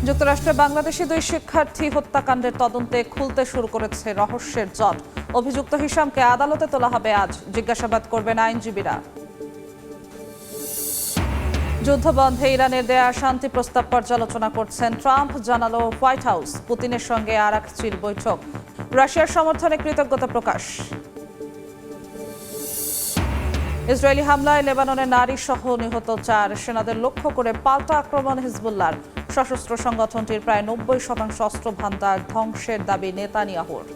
যুক্তরাষ্ট্রে বাংলাদেশি দুই শিক্ষার্থী হত্যাকাণ্ডের তদন্তে খুলতে শুরু করেছে রহস্যের জট। অভিযুক্ত হিশামকে আদালতে তোলা হবে আজ, জিজ্ঞাসাবাদ করবেন আইনজীবীরা। যুদ্ধবন্ধে ইরানের দেয়া শান্তি প্রস্তাব পর্যালোচনা করছেন ট্রাম্প, জানালো হোয়াইট হাউস। পুতিনের সঙ্গে আরাকচির বৈঠক, রাশিয়ার সমর্থনে কৃতজ্ঞতা প্রকাশ। ইসরায়েলি হামলায় লেবাননে নারী সহ নিহত 4, সেনাদের লক্ষ্য করে পাল্টা আক্রমণ হিজবুল্লাহর। সশস্ত্র সংগঠনটির প্রায় 90% অস্ত্র ভান্ডার ধ্বংসের দাবি নেতানিয়াহুর।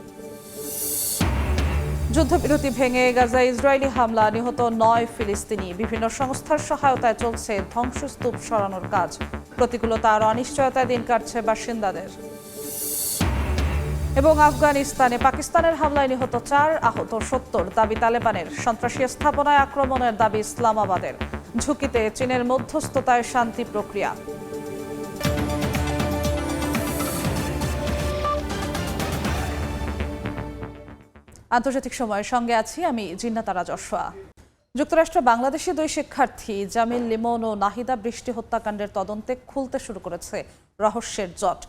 যুদ্ধবিরতি ভেঙে গাজায় ইসরায়েলি হামলা, নিহত 9 ফিলিস্তিনি। বিভিন্ন সংস্থার সহায়তায় চলছে ধ্বংসস্তূপ সরানোর কাজ। প্রতিকূলতা আর অনিশ্চয়তায় দিন কাটছে বাসিন্দাদের। এবং আফগানিস্তানে পাকিস্তানের হামলায় নিহত 4, আহত 70, দাবি তালেবানের। সন্ত্রাসী স্থাপনায় আক্রমণের দাবি ইসলামাবাদের। ঝুঁকিতে চীনের মধ্যস্থতায় শান্তি প্রক্রিয়া। আন্তর্জাতিক সময়ের সঙ্গে আছি আমি জিন্নাতারা জশোয়া। যুক্তরাষ্ট্র বাংলাদেশি দুই শিক্ষার্থী জামিল লিমন ও নাহিদা বৃষ্টি হত্যাকাণ্ডের তদন্তে খুলতে শুরু করেছে রহস্যের জট।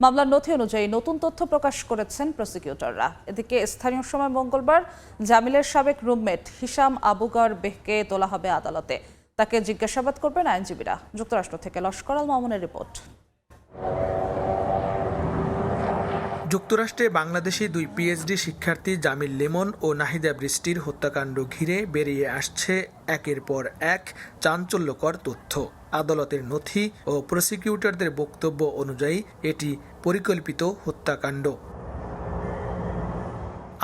মামলার নথি অনুযায়ী নতুন তথ্য প্রকাশ করেছেন প্রসিকিউটররা। এদিকে স্থানীয় সময় মঙ্গলবার জামিলের সাবেক রুমমেট হিশাম আবুগর বেহকে তোলা হবে আদালতে। তাকে জিজ্ঞাসাবাদ করবেন আইনজীবীরা। যুক্তরাষ্ট্র থেকে লস্কর আল মামুনের রিপোর্ট। যুক্তরাষ্ট্রে বাংলাদেশি দুই পিএইচডি শিক্ষার্থী জামিল লিমন ও নাহিদা বৃষ্টির হত্যাকাণ্ড ঘিরে বেরিয়ে আসছে একের পর এক চাঞ্চল্যকর তথ্য। আদালতের নথি ও প্রসিকিউটরদের বক্তব্য অনুযায়ী এটি পরিকল্পিত হত্যাকাণ্ড।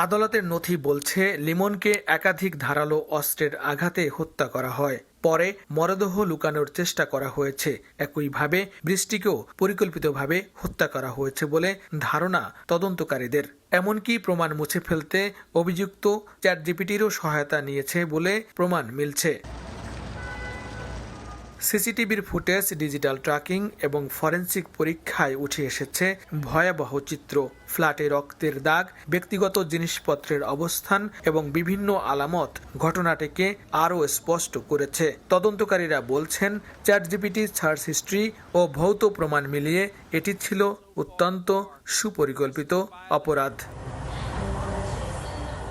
আদালতের নথি বলছে, লিমনকে একাধিক ধারালো অস্ত্রের আঘাতে হত্যা করা হয়। পরে মরদেহ লুকানোর চেষ্টা করা হয়েছে। একইভাবে বৃষ্টিকেও পরিকল্পিতভাবে হত্যা করা হয়েছে বলে ধারণা তদন্তকারীদের। এমনকি প্রমাণ মুছে ফেলতে অভিযুক্ত চ্যাটজিপিটিরও সহায়তা নিয়েছে বলে প্রমাণ মিলছে। সিসিটিভির ফুটেজ, ডিজিটাল ট্র্যাকিং এবং ফরেনসিক পরীক্ষায় উঠে এসেছে ভয়াবহ চিত্র। ফ্ল্যাটে রক্তের দাগ, ব্যক্তিগত জিনিসপত্রের অবস্থান এবং বিভিন্ন আলামত ঘটনাটিকে আরও স্পষ্ট করেছে। তদন্তকারীরা বলছেন, চ্যাটজিপিটি সার্চ হিস্ট্রি ও ভৌত প্রমাণ মিলিয়ে এটি ছিল অত্যন্ত সুপরিকল্পিত অপরাধ।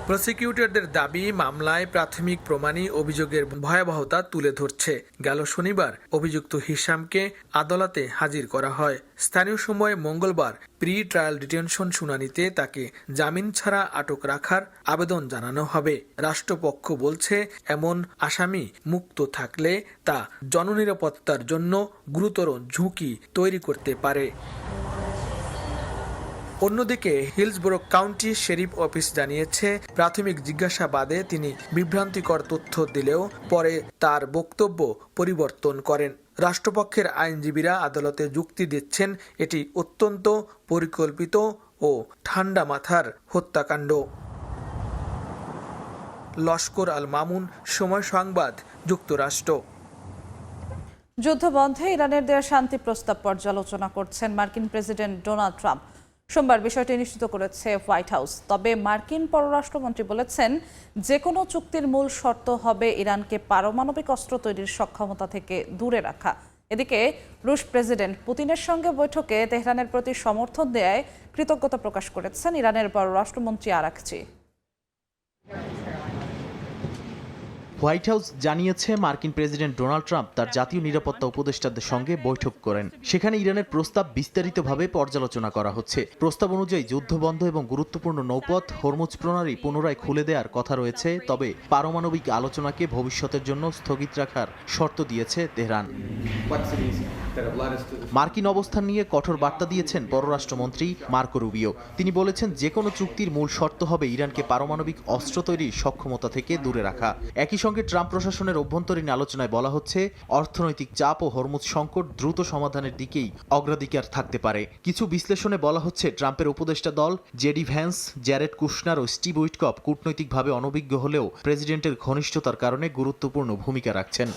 প্রসিকিউটরদের দাবি, মামলায় প্রাথমিক প্রমাণই অভিযোগের ভয়াবহতা তুলে ধরছে। গেল শনিবার অভিযুক্ত হিশামকে আদালতে হাজির করা হয়। স্থানীয় সময় মঙ্গলবার প্রি ট্রায়াল ডিটেনশন শুনানিতে তাকে জামিন ছাড়া আটক রাখার আবেদন জানানো হবে। রাষ্ট্রপক্ষ বলছে, এমন আসামি মুক্ত থাকলে তা জননিরাপত্তার জন্য গুরুতর ঝুঁকি তৈরি করতে পারে। অন্যদিকে হিলসবোরো কাউন্টি শেরিফ অফিস জানিয়েছে, প্রাথমিক জিজ্ঞাসাবাদে তিনি বিভ্রান্তিকর তথ্য দিলেও পরে তার বক্তব্য পরিবর্তন করেন। রাষ্ট্রপক্ষের আইনজীবীরা আদালতে যুক্তি দিচ্ছেন, এটি অত্যন্ত পরিকল্পিত ও ঠান্ডা মাথার হত্যাকাণ্ড। লস্কর আল মামুন, সময় সংবাদ, যুক্তরাষ্ট্র। যুদ্ধবন্ধে ইরানের দেয়া শান্তি প্রস্তাব পর্যালোচনা করছেন মার্কিন প্রেসিডেন্ট ডোনাল্ড ট্রাম্প। সোমবার বিষয়টি নিশ্চিত করেছে হোয়াইট হাউস। তবে মার্কিন পররাষ্ট্রমন্ত্রী বলেছেন, যে কোনো চুক্তির মূল শর্ত হবে ইরানকে পারমাণবিক অস্ত্র তৈরির সক্ষমতা থেকে দূরে রাখা। এদিকে রুশ প্রেসিডেন্ট পুতিনের সঙ্গে বৈঠকে তেহরানের প্রতি সমর্থন দেয়ায় কৃতজ্ঞতা প্রকাশ করেছেন ইরানের পররাষ্ট্রমন্ত্রী আরাকচি। হোয়াইট হাউস জানিয়েছে, মার্কিন প্রেসিডেন্ট ডোনাল্ড ট্রাম্প তার জাতীয় নিরাপত্তা উপদেষ্টাদের সঙ্গে বৈঠক করেন। সেখানে ইরানের প্রস্তাব বিস্তারিতভাবে পর্যালোচনা করা হচ্ছে। প্রস্তাব অনুযায়ী যুদ্ধবন্ধ এবং গুরুত্বপূর্ণ নৌপথ হরমুজ প্রণালী পুনরায় খুলে দেওয়ার কথা রয়েছে। তবে পারমাণবিক আলোচনাকে ভবিষ্যতের জন্য স্থগিত রাখার শর্ত দিয়েছে তেহরান। মার্কিন অবস্থান নিয়ে কঠোর বার্তা দিয়েছেন পররাষ্ট্রমন্ত্রী মার্কো রুবিও। তিনি বলেছেন, যে কোনো চুক্তির মূল শর্ত হবে ইরানকে পারমাণবিক অস্ত্র তৈরির সক্ষমতা থেকে দূরে রাখা। একই সঙ্গে ট্রাম্প প্রশাসনের অভ্যন্তরীণ আলোচনায় বলা হচ্ছে, অর্থনৈতিক চাপ ও হরমুজ সংকট দ্রুত সমাধানের দিকেই অগ্রাধিকার থাকতে পারে। কিছু বিশ্লেষণে বলা হচ্ছে, ট্রাম্পের উপদেষ্টা দল জেডি ভ্যান্স, জ্যারেড কুশনার ও স্টিভ উইটকপ কূটনৈতিকভাবে অনভিজ্ঞ হলেও প্রেসিডেন্টের ঘনিষ্ঠতার কারণে গুরুত্বপূর্ণ ভূমিকা রাখছেন।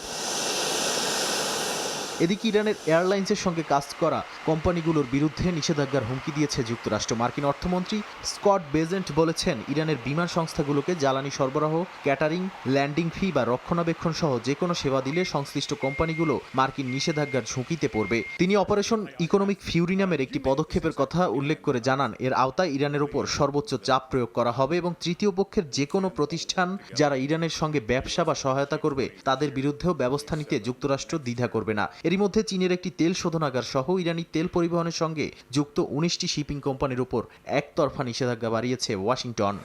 এদিকে ইরানের এয়ারলাইন্সের সঙ্গে কাজ করা কোম্পানিগুলোর বিরুদ্ধে নিষেধাজ্ঞার হুমকি দিয়েছে যুক্তরাষ্ট্র। মার্কিন অর্থমন্ত্রী স্কট বেজেন্ট বলেছেন, ইরানের বিমান সংস্থাগুলোকে জ্বালানি সরবরাহ, ক্যাটারিং, ল্যান্ডিং ফি বা রক্ষণাবেক্ষণ সহ যে কোনো সেবা দিলে সংশ্লিষ্ট কোম্পানিগুলো মার্কিন নিষেধাজ্ঞার ঝুঁকিতে পড়বে। তিনি অপারেশন ইকোনমিক ফিউরি নামের একটি পদক্ষেপের কথা উল্লেখ করে জানান, এর আওতায় ইরানের উপর সর্বোচ্চ চাপ প্রয়োগ করা হবে এবং তৃতীয় পক্ষের যে কোনো প্রতিষ্ঠান যারা ইরানের সঙ্গে ব্যবসা বা সহায়তা করবে তাদের বিরুদ্ধেও ব্যবস্থা নিতে যুক্তরাষ্ট্র দ্বিধা করবে না। এরই মধ্যে চীনের একটি তেল শোধনাগার সহ ইরানি তেল পরিবহনের সঙ্গে যুক্ত 19টি শিপিং কোম্পানির উপর একতরফা নিষেধাজ্ঞা বাড়িয়েছে ওয়াশিংটন।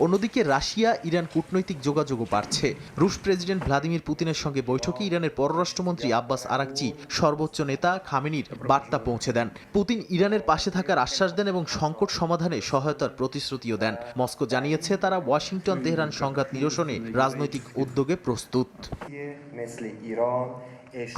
অন্যদিকে রাশিয়া ইরান কূটনৈতিক যোগাযোগও বাড়ছে। রুশ প্রেসিডেন্ট ভ্লাদিমির পুতিনের সঙ্গে বৈঠকে ইরানের পররাষ্ট্রমন্ত্রী আব্বাস আরাকচি সর্বোচ্চ নেতা খামেনির বার্তা পৌঁছে দেন। পুতিন ইরানের পাশে থাকার আশ্বাস দেন এবং সংকট সমাধানে সহায়তার প্রতিশ্রুতিও দেন। মস্কো জানিয়েছে তারা ওয়াশিংটন তেহরান সংঘাত নিরসনে রাজনৈতিক উদ্যোগে প্রস্তুত।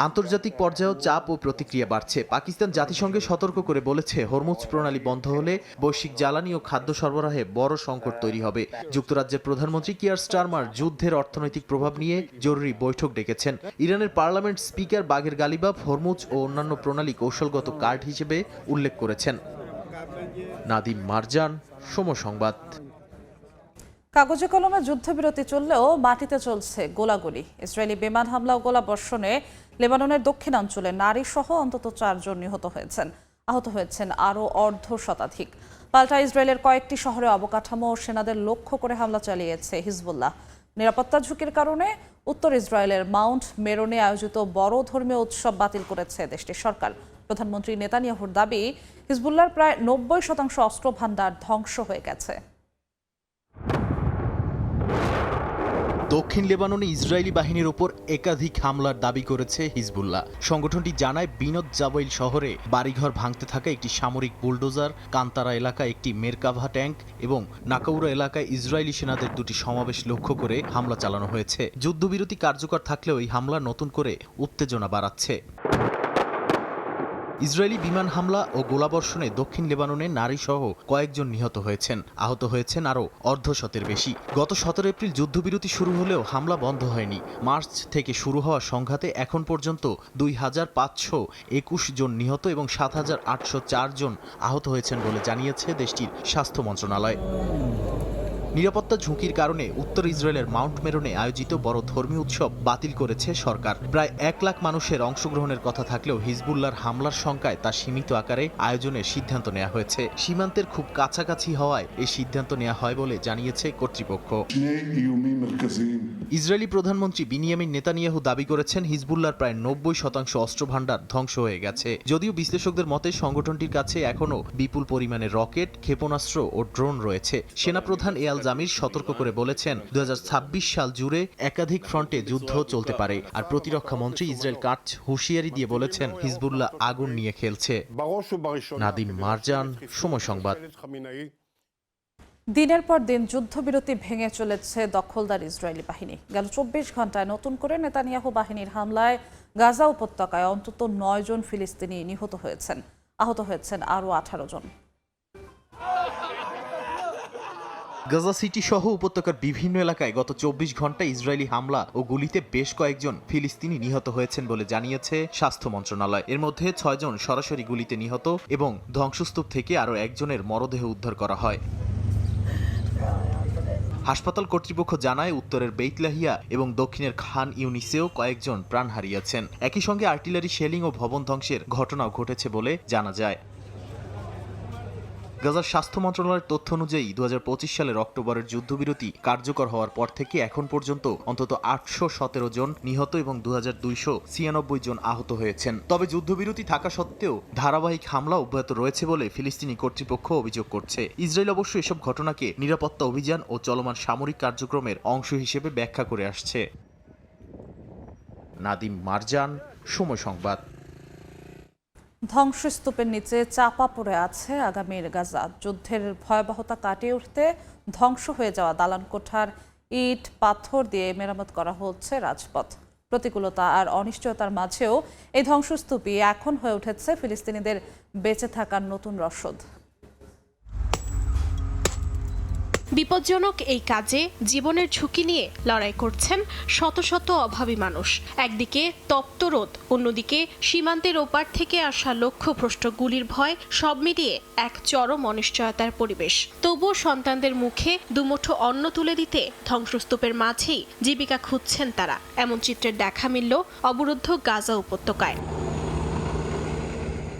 আন্তর্জাতিক পর্যায়েও চাপ ও প্রতিক্রিয়া বাড়ছে। পাকিস্তান জাতিসংঘে সতর্ক করে বলেছে, হরমুজ প্রণালী বন্ধ হলে বৈশ্বিক জ্বালানি ও খাদ্য সরবরাহে বড় সংকট তৈরি হবে। যুক্তরাজ্যের প্রধানমন্ত্রী কিয়ার স্টারমার যুদ্ধের অর্থনৈতিক প্রভাব নিয়ে জরুরি বৈঠক ডেকেছেন। ইরানের parliament speaker Bagher Ghalibaf Hormuz ও অন্যান্য প্রণালী কৌশলগত কার্ড হিসেবে উল্লেখ করেছেন। নাদিম মারজান, সময় সংবাদ। কাগজে কলমে যুদ্ধবিরতি চললেও মাটিতে চলছে গোলাগুলি। ইসরায়েলি বিমান হামলা ও গোলাবর্ষণে লেবাননের দক্ষিণাঞ্চলে নারী সহ অন্তত 4 জন নিহত হয়েছেন। আহত হয়েছেন আরও অর্ধশতাধিক। পাল্টা ইসরায়েলের কয়েকটি শহরে অবকাঠামো ও সেনাদের লক্ষ্য করে হামলা চালিয়েছে হিজবুল্লাহ। নিরাপত্তা ঝুঁকির কারণে উত্তর ইসরায়েলের মাউন্ট মেরনে আয়োজিত বড় ধর্মীয় উৎসব বাতিল করেছে দেশটির সরকার। প্রধানমন্ত্রী নেতানিয়াহুর দাবি, হিজবুল্লাহর প্রায় 90% অস্ত্র ভান্ডার ধ্বংস হয়ে গেছে। দক্ষিণ লেবাননে ইসরায়েলি বাহিনীর ওপর একাধিক হামলার দাবি করেছে হিজবুল্লাহ। সংগঠনটি জানায়, বিনোদ জাওয়াইল শহরে বাড়িঘর ভাঙতে থাকা একটি সামরিক বুলডোজার, কান্তারা এলাকায় একটি মেরকাভা ট্যাঙ্ক এবং নাকাউরা এলাকায় ইসরায়েলি সেনাদের দুটি সমাবেশ লক্ষ্য করে হামলা চালানো হয়েছে। যুদ্ধবিরতি কার্যকর থাকলেও এই হামলা নতুন করে উত্তেজনা বাড়াচ্ছে। ইসরায়েলি বিমান হামলা ও গোলাবর্ষণে দক্ষিণ লেবাননে নারী সহ কয়েকজন নিহত হয়েছেন। আহত হয়েছেন আরও অর্ধশতের বেশি। গত 17 এপ্রিল যুদ্ধবিরতি শুরু হলেও হামলা বন্ধ হয়নি। মার্চ থেকে শুরু হওয়া সংঘাতে এখন পর্যন্ত 2521 জন নিহত এবং 7804 জন আহত হয়েছেন বলে জানিয়েছে দেশটির স্বাস্থ্য মন্ত্রণালয়। নিরাপত্তা ঝুঁকির কারণে উত্তর ইসরায়েলের মাউন্ট মেরনে আয়োজিত বড় ধর্মীয় উৎসব বাতিল করেছে সরকার। প্রায় 1 লাখ মানুষের অংশগ্রহণের কথা থাকলেও হিজবুল্লাহর হামলার শঙ্কায় তা সীমিত আকারে আয়োজনের সিদ্ধান্ত নেওয়া হয়েছে। সীমান্তের খুব কাছাকাছি হওয়ায় এই সিদ্ধান্ত নেওয়া হয় বলে জানিয়েছে কর্তৃপক্ষ। ইসরায়েলি প্রধানমন্ত্রী বিনিয়ামিন নেতানিয়াহু দাবি করেছেন, হিজবুল্লাহর প্রায় 90% অস্ত্র ভান্ডার ধ্বংস হয়ে গেছে। যদিও বিশ্লেষকদের মতে সংগঠনটির কাছে এখনও বিপুল পরিমাণে রকেট, ক্ষেপণাস্ত্র ও ড্রোন রয়েছে। সেনাপ্রধান এয়াল জামির সতর্ক করে বলেছেন, 2026 সাল জুড়ে একাধিক ফ্রন্টে যুদ্ধ চলতে পারে। আর প্রতিরক্ষা মন্ত্রী ইসরায়েল কাটজ হুঁশিয়ারি দিয়ে বলেছেন, হিজবুল্লাহ আগুন নিয়ে খেলছে। নাদিম মারজান, সময় সংবাদ। দিনের পর দিন যুদ্ধবিরতি ভেঙে চলেছে দখলদার ইসরায়েলি বাহিনী। গেল 24 ঘন্টায় নতুন করে নেতানিয়াহু বাহিনীর হামলায় গাজা উপত্যকায় অন্তত 9 জন ফিলিস্তিনি নিহত হয়েছেন। আহত হয়েছেন আরও 18 জন। গাজা সিটি সহ উপত্যকার বিভিন্ন এলাকায় গত 24 ঘন্টায় ইসরায়েলি হামলা ও গুলিতে বেশ কয়েকজন ফিলিস্তিনি নিহত হয়েছেন বলে জানিয়েছে স্বাস্থ্য মন্ত্রণালয়। এর মধ্যে 6 জন সরাসরি গুলিতে নিহত এবং ধ্বংসস্তূপ থেকে আরও একজনের মরদেহ উদ্ধার করা হয়। হাসপাতাল কর্তৃপক্ষ জানায়, উত্তরের বেইতলাহিয়া এবং দক্ষিণের খান ইউনিসেও কয়েকজন প্রাণ হারিয়েছেন। একই সঙ্গে আর্টিলারি শেলিং ও ভবন ধ্বংসের ঘটনাও ঘটেছে বলে জানা যায়। গাজার স্বাস্থ্য মন্ত্রণালয়ের তথ্য অনুযায়ী 2025 সালের অক্টোবরের যুদ্ধবিরতি কার্যকর হওয়ার পর থেকে এখন পর্যন্ত অন্তত 817 জন নিহত এবং 2296 জন আহত হয়েছেন। তবে যুদ্ধবিরতি থাকা সত্ত্বেও ধারাবাহিক হামলা অব্যাহত রয়েছে বলে ফিলিস্তিনি কর্তৃপক্ষ অভিযোগ করছে। ইসরায়েল অবশ্য এসব ঘটনাকে নিরাপত্তা অভিযান ও চলমান সামরিক কার্যক্রমের অংশ হিসেবে ব্যাখ্যা করে আসছে। নাদিম মারজান, সময় সংবাদ। ধ্বংসস্তূপের নিচে চাপা পড়ে আছে আগামীর গাজা। যুদ্ধের ভয়াবহতা কাটিয়ে উঠতে ধ্বংস হয়ে যাওয়া দালান কোঠার ইট পাথর দিয়ে মেরামত করা হচ্ছে রাজপথ। প্রতিকূলতা আর অনিশ্চয়তার মাঝেও এই ধ্বংসস্তূপই এখন হয়ে উঠেছে ফিলিস্তিনিদের বেঁচে থাকার নতুন রসদ। বিপজ্জনক এই কাজে জীবনের ঝুঁকি নিয়ে লড়াই করছেন শত শত অভাবী মানুষ। একদিকে তপ্ত রোদ, অন্যদিকে সীমান্তের ওপার থেকে আসা লক্ষ্যভ্রষ্ট গুলির ভয়, সব মিলিয়ে এক চরম অনিশ্চয়তার পরিবেশ। তবুও সন্তানদের মুখে দুমুঠো অন্ন তুলে দিতে ধ্বংসস্তূপের মাঝেই জীবিকা খুঁজছেন তারা। এমন চিত্রের দেখা মিলল অবরুদ্ধ গাজা উপত্যকায়।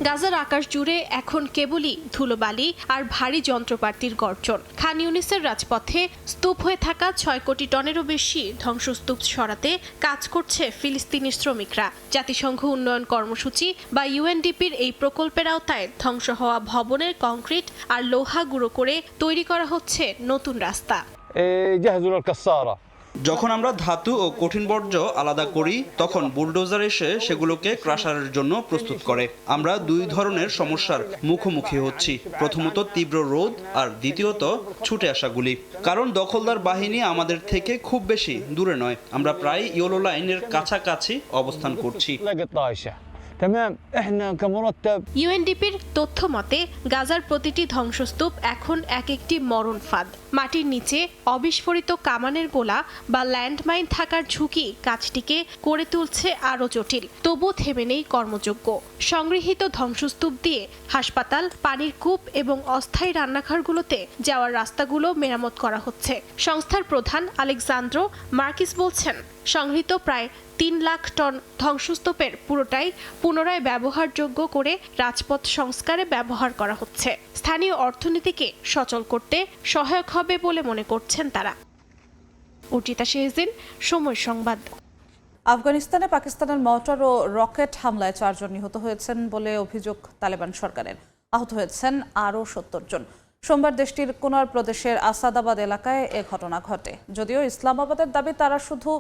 গাজার আকাশ জুড়ে এখন কেবলই ধুলোবালি আর ভারী যন্ত্রপাতির গর্জন। খান ইউনিসের রাজপথে স্তূপ হয়ে থাকা 6 কোটি টনেরও বেশি ধ্বংসস্তূপ সরাতে কাজ করছে ফিলিস্তিনি শ্রমিকরা। জাতিসংঘ উন্নয়ন কর্মসূচি বা ইউএনডিপির এই প্রকল্পের আওতায় ধ্বংস হওয়া ভবনের কংক্রিট আর লোহা গুঁড়ো করে তৈরি করা হচ্ছে নতুন রাস্তা। যখন আমরা ধাতু ও কঠিন বর্জ্য আলাদা করি তখন বুলডোজার এসে সেগুলোকে ক্রাশারের জন্য প্রস্তুত করে। আমরা দুই ধরনের সমস্যার মুখোমুখি হচ্ছি, প্রথমত তীব্র রোদ আর দ্বিতীয়ত ছুটে আসা গুলি। কারণ দখলদার বাহিনী আমাদের থেকে খুব বেশি দূরে নয়, আমরা প্রায় ইয়েলো লাইনের কাছাকাছি অবস্থান করছি। ইউএনডিপির তথ্য মতে গাজার প্রতিটি ধ্বংসস্তূপ এখন এক একটি মরণ ফাঁদ। মাটির নিচে অবিস্ফোরিত কামানের গোলা বা ল্যান্ডমাইন থাকার ঝুঁকি কাজটিকে করে তুলছে আরও জটিল। তবু থেমে নেই কর্মযোগ্য। সংগৃহীত ধ্বংসস্তূপ দিয়ে হাসপাতাল, পানির কূপ এবং অস্থায়ী রান্নাঘরগুলোতে যাওয়ার রাস্তাগুলো মেরামত করা হচ্ছে। সংস্থার প্রধান আলেকজান্দ্রো মার্কিস বলছেন, সংগৃহীত প্রায় 3 লাখ টন ধ্বংসস্তূপের পুরোটাই পুনরায় ব্যবহারযোগ্য করে রাজপথ সংস্কারে ব্যবহার করা হচ্ছে। স্থানীয় অর্থনীতিকে সচল করতে সহায়ক হবে বলে মনে করছেন তারা। উর্জিতা শেহজিন, সময় সংবাদ। আফগানিস্তানে পাকিস্তানের মর্টার ও রকেট হামলায় 4 জন নিহত হয়েছেন বলে অভিযোগ তালেবান সরকারের। আহত হয়েছেন আরও 70 জন। সোমবার দেশটির কুনার প্রদেশের আসাদাবাদ এলাকায় এ ঘটনা ঘটে। যদিও ইসলামাবাদের দাবি তারা শুধু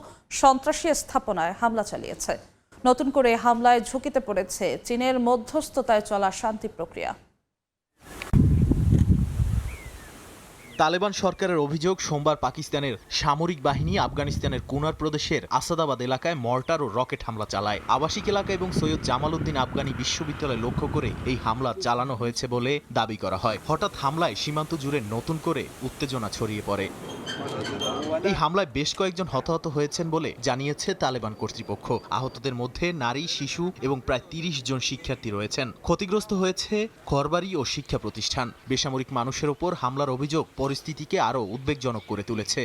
সন্ত্রাসী স্থাপনায় হামলা চালিয়েছে। নতুন করে হামলায় ঝুঁকিতে পড়েছে চীনের মধ্যস্থতায় চলা শান্তি প্রক্রিয়া। তালেবান সরকারের অভিযোগ, সোমবার পাকিস্তানের সামরিক বাহিনী আফগানিস্তানের কুনার প্রদেশের আসাদাবাদ এলাকায় মর্টার ও রকেট হামলা চালায়। আবাসিক এলাকা এবং সৈয়দ জামাল উদ্দিন আফগানি বিশ্ববিদ্যালয় লক্ষ্য করে এই হামলা চালানো হয়েছে বলে দাবি করা হয়। হঠাৎ হামলায় সীমান্ত জুড়ে নতুন করে উত্তেজনা ছড়িয়ে পড়ে। এই হামলায় বেশ কয়েকজন হতাহত হয়েছেন বলে জানিয়েছে তালেবান কর্তৃপক্ষ। আহতদের মধ্যে নারী, শিশু এবং প্রায় 30 জন শিক্ষার্থী রয়েছেন। ক্ষতিগ্রস্ত হয়েছে ঘরবাড়ি ও শিক্ষা প্রতিষ্ঠান। বেসামরিক মানুষের ওপর হামলার অভিযোগ পরিস্থিতিকে আরো উদ্বেগজনক করে তুলেছে।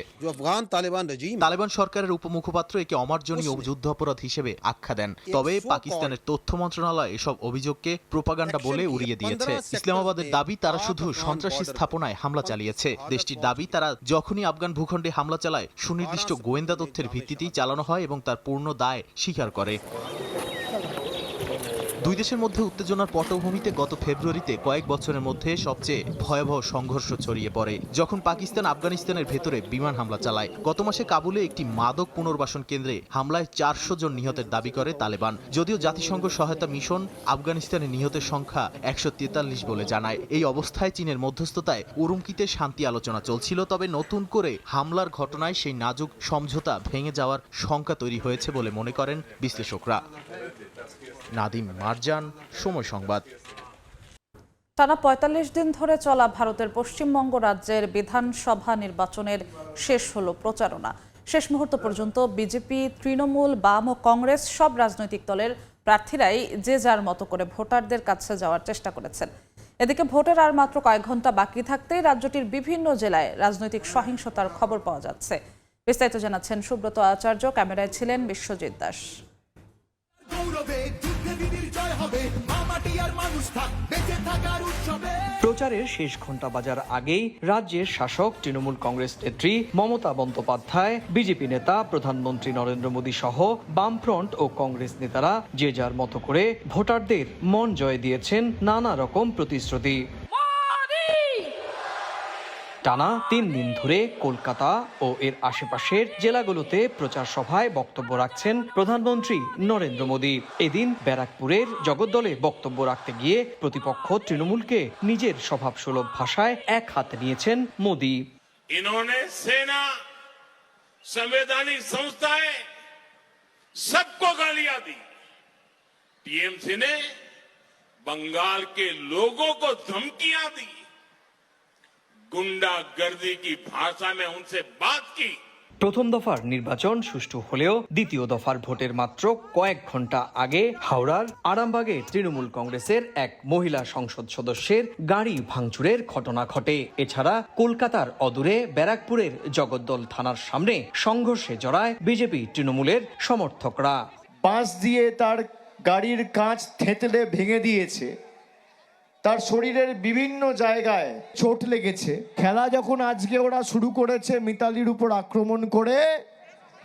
তালেবান সরকারের উপমুখপাত্র একে অমার্জনীয় যুদ্ধাপরাধ হিসেবে আখ্যা দেন। তবে পাকিস্তানের তথ্য মন্ত্রণালয় এসব অভিযোগকে প্রোপাগান্ডা বলে উড়িয়ে দিয়েছে। ইসলামাবাদের দাবি তারা শুধু সন্ত্রাসী স্থাপনায় হামলা চালিয়েছে। দেশটির দাবি তারা যখনই আফগান ভূখণ্ডে হামলা চালায় সুনির্দিষ্ট গোয়েন্দা তথ্যের ভিত্তিতেই চালানো হয় এবং তার পূর্ণ দায় স্বীকার করে। দুই দেশের মধ্যে উত্তেজনার পটভূমিতে গত ফেব্রুয়ারিতে কয়েক বছরের মধ্যে সবচেয়ে ভয়াবহ সংঘর্ষ ছড়িয়ে পড়ে, যখন পাকিস্তান আফগানিস্তানের ভেতরে বিমান হামলা চালায়। গত মাসে কাবুলে একটি মাদক পুনর্বাসন কেন্দ্রে হামলায় 400 জন নিহতের দাবি করে তালেবান। যদিও জাতিসংঘ সহায়তা মিশন আফগানিস্তানে নিহতের সংখ্যা 143 বলে জানায়। এই অবস্থায় চীনের মধ্যস্থতায় উরুমকিতে শান্তি আলোচনা চলছিল। তবে নতুন করে হামলার ঘটনায় সেই নাজুক সমঝোতা ভেঙে যাওয়ার শঙ্কা তৈরি হয়েছে বলে মনে করেন বিশ্লেষকরা। নাদিম মারজান, সময় সংবাদ। টানা 45 দিন ধরে চলা ভারতের পশ্চিমবঙ্গ রাজ্যের বিধানসভা নির্বাচনের শেষ হলো প্রচারণা। শেষ মুহূর্ত পর্যন্ত বিজেপি, তৃণমূল, বাম ও কংগ্রেস সব রাজনৈতিক দলের প্রার্থীরাই যে যার মতো করে ভোটারদের কাছে যাওয়ার চেষ্টা করেছেন। এদিকে ভোটের আর মাত্র কয়েক ঘন্টা বাকি থাকতেই রাজ্যটির বিভিন্ন জেলায় রাজনৈতিক সহিংসতার খবর পাওয়া যাচ্ছে। বিস্তারিত জানাচ্ছেন সুব্রত আচার্য, ক্যামেরায় ছিলেন বিশ্বজিৎ দাস। প্রচারের শেষ ঘন্টা বাজার আগেই রাজ্যের শাসক তৃণমূল কংগ্রেস নেত্রী মমতা বন্দ্যোপাধ্যায়, বিজেপি নেতা প্রধানমন্ত্রী নরেন্দ্র মোদী সহ বামফ্রন্ট ও কংগ্রেস নেতারা যে যার মতো করে ভোটারদের মন জয় দিয়েছেন নানা রকম প্রতিশ্রুতি। টানা 3 দিন ধরে কলকাতা ও এর আশেপাশের জেলাগুলোতে প্রচার সভায় বক্তব্য রাখছেন প্রধানমন্ত্রী নরেন্দ্র মোদী। এদিন ব্যারাকপুরের জগদ্দলে বক্তব্য রাখতে গিয়ে প্রতিপক্ষ তৃণমূলকে নিজের স্বভাবসুলভ ভাষায় এক হাতে নিয়েছেন মোদী। इन्होंने सेना, संवैधानिक संस्थाएं सबको गालियां दी। टीएमसी ने बंगाल के लोगों को धमकियां दी। गुंडागर्दी की भाषा में उनसे बात की। প্রথম দফার নির্বাচন সুষ্ঠু হলেও দ্বিতীয় দফার ভোটের মাত্র কয়েক ঘন্টা আগে হাওড়ার আরামবাগে তৃণমূল কংগ্রেসের এক মহিলা সংসদ সদস্যের গাড়ি ভাঙচুরের ঘটনা ঘটে। এছাড়া কলকাতার অদূরে ব্যারাকপুরের জগদ্দল থানার সামনে সংঘর্ষে জড়ায় বিজেপি তৃণমূলের সমর্থকরা। বাঁশ দিয়ে তার গাড়ির কাঁচ থেঁতলে ভেঙে দিয়েছে, তার শরীরের বিভিন্ন জায়গায় চোট লেগেছে। খেলা যখন আজকে ওরা শুরু করেছে মিতালির উপর আক্রমণ করে,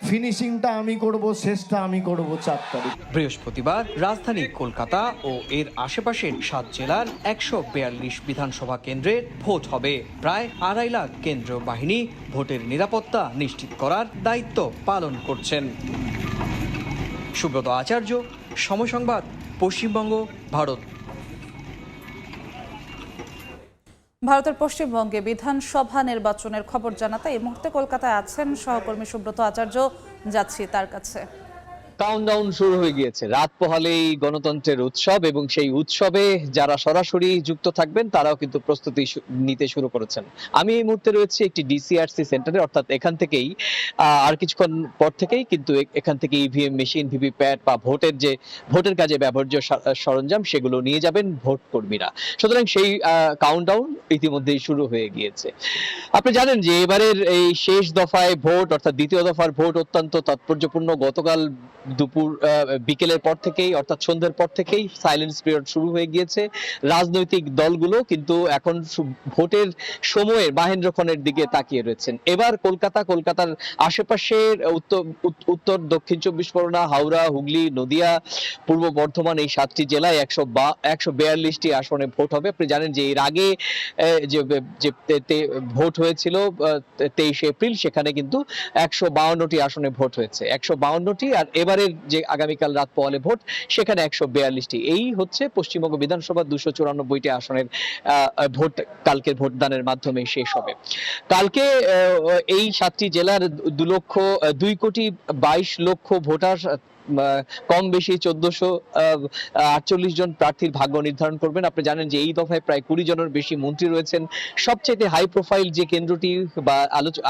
ফিনিশিংটা আমি করব, শেষটা আমি করব 4 তারিখ। বৃহস্পতিবার রাজধানী কলকাতা ও এর আশেপাশের 7 জেলার 142 বিধানসভা কেন্দ্রের ভোট হবে। প্রায় 2.5 লাখ কেন্দ্রীয় বাহিনী ভোটের নিরাপত্তা নিশ্চিত করার দায়িত্ব পালন করছেন। সুব্রত আচার্য, সময় সংবাদ, পশ্চিমবঙ্গ, ভারত। ভারতের পশ্চিমবঙ্গে বিধানসভা নির্বাচনের খবর জানাতে এই মুহূর্তে কলকাতায় আছেন সহকর্মী সুব্রত আচার্য, যাচ্ছি তার কাছে। কাউন্টডাউন শুরু হয়ে গিয়েছে, রাত পোহালেই গণতন্ত্রের উৎসব এবং সেই উৎসবে যারা সরাসরি যুক্ত থাকবেন তারাও কিন্তু প্রস্তুতি নিতে শুরু করেছেন। আমি এই মুহূর্তে রয়েছে একটি ডিসিআরসি সেন্টারে, অর্থাৎ এখান থেকেই আর কিছুক্ষণ পর থেকেই কিন্তু এখান থেকে ইভিএম মেশিন, ভিভিপ্যাট বা ভোটের কাজে ব্যবহার্য সরঞ্জাম সেগুলো নিয়ে যাবেন ভোট কর্মীরা। সুতরাং সেই কাউন্টডাউন ইতিমধ্যেই শুরু হয়ে গিয়েছে। আপনি জানেন যে এবারের এই শেষ দফায় ভোট, অর্থাৎ দ্বিতীয় দফার ভোট অত্যন্ত তাৎপর্যপূর্ণ। গতকাল দুপুর বিকেলের পর থেকেই, অর্থাৎ সন্ধ্যার পর থেকেই সাইলেন্স পিরিয়ড শুরু হয়ে গিয়েছে। রাজনৈতিক দলগুলো কিন্তু এখন ভোটের সময়ের মাহেন্দ্রক্ষণের দিকে তাকিয়ে রয়েছেন। এবার কলকাতার আশেপাশের উত্তর দক্ষিণ 24 পরগনা, হাওড়া, হুগলি, নদিয়া, পূর্ব বর্ধমান, এই 7টি জেলায় 142টি আসনে ভোট হবে। আপনি জানেন যে এর আগে যে ভোট হয়েছিল 23 এপ্রিল, সেখানে কিন্তু 152টি আসনে ভোট হয়েছে, 152টি। আর এবারের যে আগামীকাল রাত পোহালে ভোট, সেখানে 142টি। এই হচ্ছে পশ্চিমবঙ্গ বিধানসভা 294টি আসনের ভোট কালকের ভোটদানের মাধ্যমে শেষ হবে। কালকে এই 7টি জেলার 2,22,00,000 ভোটার কম বেশি 1448 জন প্রার্থীর ভাগ্য নির্ধারণ করবেন। আপনি জানেন যে এই দফায় প্রায় 20 জনের বেশি মন্ত্রী রয়েছেন। সবচেয়ে হাই প্রোফাইল যে কেন্দ্রটি বা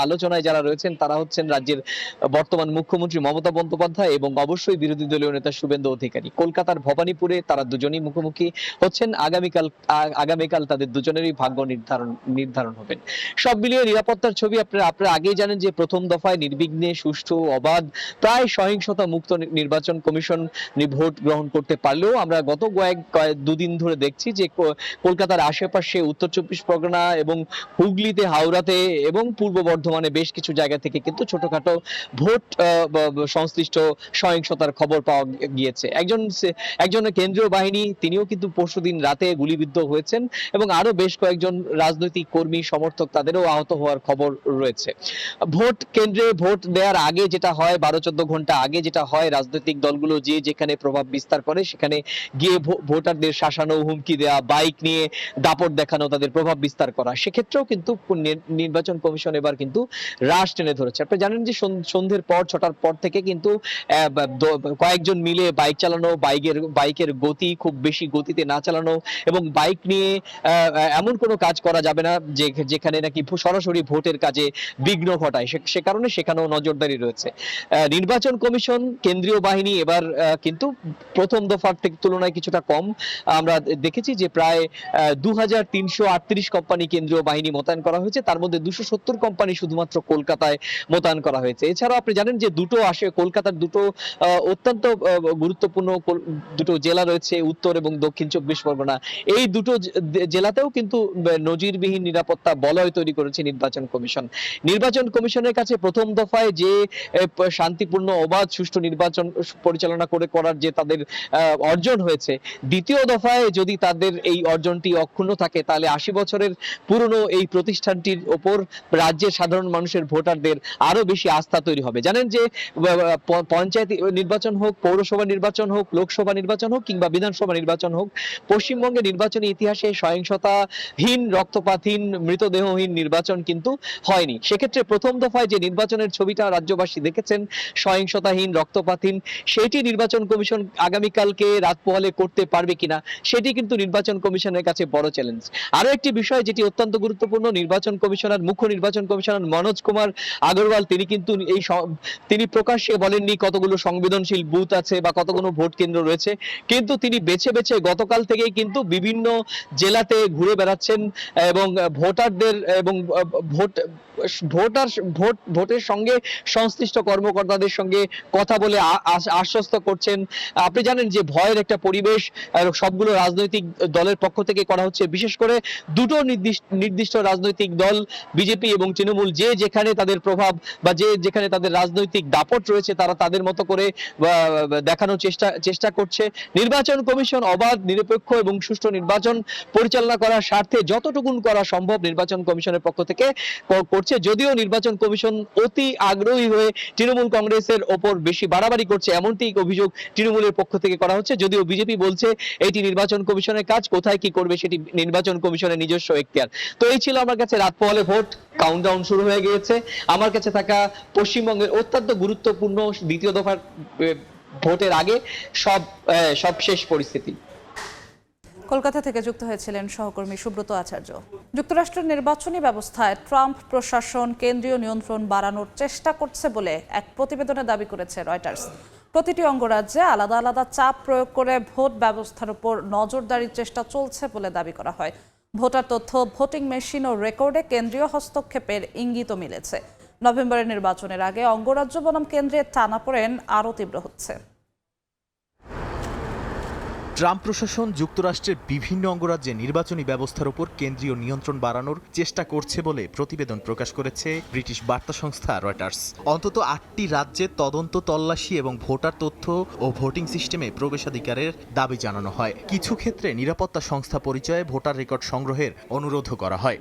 আলোচনায় যারা রয়েছেন তারা হচ্ছেন রাজ্যের বর্তমান মুখ্যমন্ত্রী মমতা বন্দ্যোপাধ্যায় এবং অবশ্যই বিরোধী দলীয় নেতা শুভেন্দু অধিকারী। কলকাতার ভবানীপুরে তারা দুজনই মুখোমুখি হচ্ছেন। আগামীকাল তাদের দুজনেরই ভাগ্য নির্ধারণ হবেন। সব মিলিয়ে নিরাপত্তার ছবি আপনারা আগেই জানেন যে প্রথম দফায় নির্বিঘ্নে, সুষ্ঠু, অবাধ, প্রায় সহিংসতা মুক্ত নির্বাচন কমিশন ভোট গ্রহণ করতে পারলেও আমরা গত দুদিন ধরে দেখছি যে কলকাতার আশেপাশে উত্তর 24 পরগনা এবং হুগলিতে, হাওড়াতে এবং পূর্ব বর্ধমানে বেশ কিছু জায়গা থেকে কিন্তু ছোটখাটো ভোট সংশ্লিষ্ট সহিংসতার খবর পাওয়া গিয়েছে। একজন কেন্দ্রীয় বাহিনী, তিনিও কিন্তু পরশুদিন রাতে গুলিবিদ্ধ হয়েছেন এবং আরো বেশ কয়েকজন রাজনৈতিক কর্মী, সমর্থক, তাদেরও আহত হওয়ার খবর রয়েছে। ভোট কেন্দ্রে ভোট দেওয়ার আগে যেটা হয়, 12-14 ঘন্টা আগে যেটা হয়, রাজনৈতিক দলগুলো যেখানে প্রভাব বিস্তার করে সেখানে গিয়ে ভোটারদের শাসানো, হুমকি দেওয়া, বাইক নিয়ে দাপট দেখানো, তাদের প্রভাব বিস্তার করা। সেক্ষেত্রেও কিন্তু নির্বাচন কমিশন এবার কিন্তু রাশ টেনে ধরেছে। আপনি জানেন যে সন্ধ্যের পর 6টার পর থেকে কিন্তু কয়েকজন মিলে বাইক চালানো, বাইকের গতি খুব বেশি গতিতে না চালানো এবং বাইক নিয়ে এমন কোনো কাজ করা যাবে না যেখানে নাকি সরাসরি ভোটের কাজে বিঘ্ন ঘটায়। সে কারণে সেখানেও নজরদারি রয়েছে। নির্বাচন কমিশন, কেন্দ্রীয় বাহিনী এবার কিন্তু প্রথম দফার থেকে তুলনায় কিছুটা কম। আমরা দেখেছি যে প্রায় 2338 কোম্পানি কেন্দ্রীয় বাহিনী মোতায়েন করা হয়েছে, তার মধ্যে 270 কোম্পানি শুধুমাত্র কলকাতায় মোতায়েন করা হয়েছে। এছাড়াও আপনি জানেন যে কলকাতার দুটো অত্যন্ত গুরুত্বপূর্ণ দুটো জেলা রয়েছে, উত্তর এবং দক্ষিণ 24 পরগনা। এই দুটো জেলাতেও কিন্তু নজিরবিহীন নিরাপত্তা বলয় তৈরি করেছে নির্বাচন কমিশন। নির্বাচন কমিশনের কাছে প্রথম দফায় যে শান্তিপূর্ণ, অবাধ, সুষ্ঠু নির্বাচন পরিচালনা করার যে তাদের অর্জন হয়েছে, দ্বিতীয় দফায় যদি তাদের এই অর্জনটি অক্ষুণ্ণ থাকে তাহলে 80 বছরের পুরনো এই প্রতিষ্ঠানটির ওপর রাজ্যের সাধারণ মানুষের ভোটারদের আরো বেশি আস্থা তৈরি হবে। জানেন যে পঞ্চায়েত নির্বাচন হোক, পৌরসভা নির্বাচন হোক, লোকসভা নির্বাচন হোক কিংবা বিধানসভা নির্বাচন হোক, পশ্চিমবঙ্গের নির্বাচনী ইতিহাসে সহিংসতাহীন, রক্তপাতহীন, মৃতদেহহীন নির্বাচন কিন্তু হয়নি। সেক্ষেত্রে প্রথম দফায় যে নির্বাচনের ছবিটা রাজ্যবাসী দেখেছেন, সহিংসতাহীন, রক্তপাতহীন, সেটি নির্বাচন কমিশন আগামীকালকে রাত পোহালে করতে পারবে কিনা সেটি কিন্তু নির্বাচন কমিশনের কাছে বড় চ্যালেঞ্জ। আরো একটি বিষয় যেটি অত্যন্ত গুরুত্বপূর্ণ, নির্বাচন কমিশনার মুখ্য নির্বাচন কমিশনার মনোজ কুমার আগরওয়াল তিনি কিন্তু তিনি প্রকাশ্যে বলেননি কতগুলো সংবেদনশীল বুথ আছে বা কতগুলো ভোট কেন্দ্র রয়েছে, কিন্তু তিনি বেছে বেছে গতকাল থেকেই কিন্তু বিভিন্ন জেলাতে ঘুরে বেড়াচ্ছেন এবং ভোটারদের এবং ভোটের সঙ্গে সংশ্লিষ্ট কর্মকর্তাদের সঙ্গে কথা বলে আশ্বস্ত করছেন। আপনি জানেন যে ভয়ের একটা পরিবেশ সবগুলো রাজনৈতিক দলের পক্ষ থেকে করা হচ্ছে, বিশেষ করে দুটো নির্দিষ্ট রাজনৈতিক দল বিজেপি এবং তৃণমূল যে যেখানে তাদের প্রভাব বা যে যেখানে তাদের রাজনৈতিক দাপট রয়েছে তারা তাদের মতো করে দেখানোর চেষ্টা করছে। নির্বাচন কমিশন অবাধ, নিরপেক্ষ এবং সুষ্ঠু নির্বাচন পরিচালনা করার স্বার্থে যতটুকুন করা সম্ভব নির্বাচন কমিশনের পক্ষ থেকে করছে। যদিও নির্বাচন কমিশন অতি আগ্রহী হয়ে তৃণমূল কংগ্রেসের ওপর বেশি বাড়াবাড়ি করছে এমনটি অভিযোগ তৃণমূলের পক্ষ থেকে করা হচ্ছে, যদিও বিজেপি বলছে এটি নির্বাচন কমিশনের কাজ, কোথায় কি করবে সেটি নির্বাচন কমিশনের নিজস্ব এখতিয়ার। তো এই ছিল আমার কাছে রাত পোহালে ভোট কাউন্টডাউন শুরু হয়ে গিয়েছে। আমার কাছে থাকা পশ্চিমবঙ্গের অত্যন্ত গুরুত্বপূর্ণ দ্বিতীয় দফার ভোটের আগে সব শেষ পরিস্থিতি। কলকাতা থেকে যুক্ত হয়েছিলেন সহকর্মী সুব্রত আচার্য। যুক্তরাষ্ট্রের নির্বাচনী ব্যবস্থায় ট্রাম্প প্রশাসন কেন্দ্রীয় নিয়ন্ত্রণ বাড়ানোর চেষ্টা করছে বলে এক প্রতিবেদনে দাবি করেছে রয়টার্স। প্রতিটি অঙ্গরাজ্যে আলাদা আলাদা চাপ প্রয়োগ করে ভোট ব্যবস্থার উপর নজরদারির চেষ্টা চলছে বলে দাবি করা হয়। ভোটার তথ্য, ভোটিং মেশিন ও রেকর্ডে কেন্দ্রীয় হস্তক্ষেপের ইঙ্গিতও মিলেছে। নভেম্বরের নির্বাচনের আগে অঙ্গরাজ্য বনাম কেন্দ্রে টানাপোড়েন আরও তীব্র হচ্ছে। ট্রাম্প প্রশাসন যুক্তরাষ্ট্রের বিভিন্ন অঙ্গরাজ্যে নির্বাচনী ব্যবস্থার উপর কেন্দ্রীয় নিয়ন্ত্রণ বাড়ানোর চেষ্টা করছে বলে প্রতিবেদন প্রকাশ করেছে ব্রিটিশ বার্তা সংস্থা রয়টার্স। অন্তত 8টি রাজ্যে তদন্ত, তল্লাশি এবং ভোটার তথ্য ও ভোটিং সিস্টেমে প্রবেশাধিকারের দাবি জানানো হয়। কিছু ক্ষেত্রে নিরাপত্তা সংস্থা পরিচয়ে ভোটার রেকর্ড সংগ্রহের অনুরোধও করা হয়।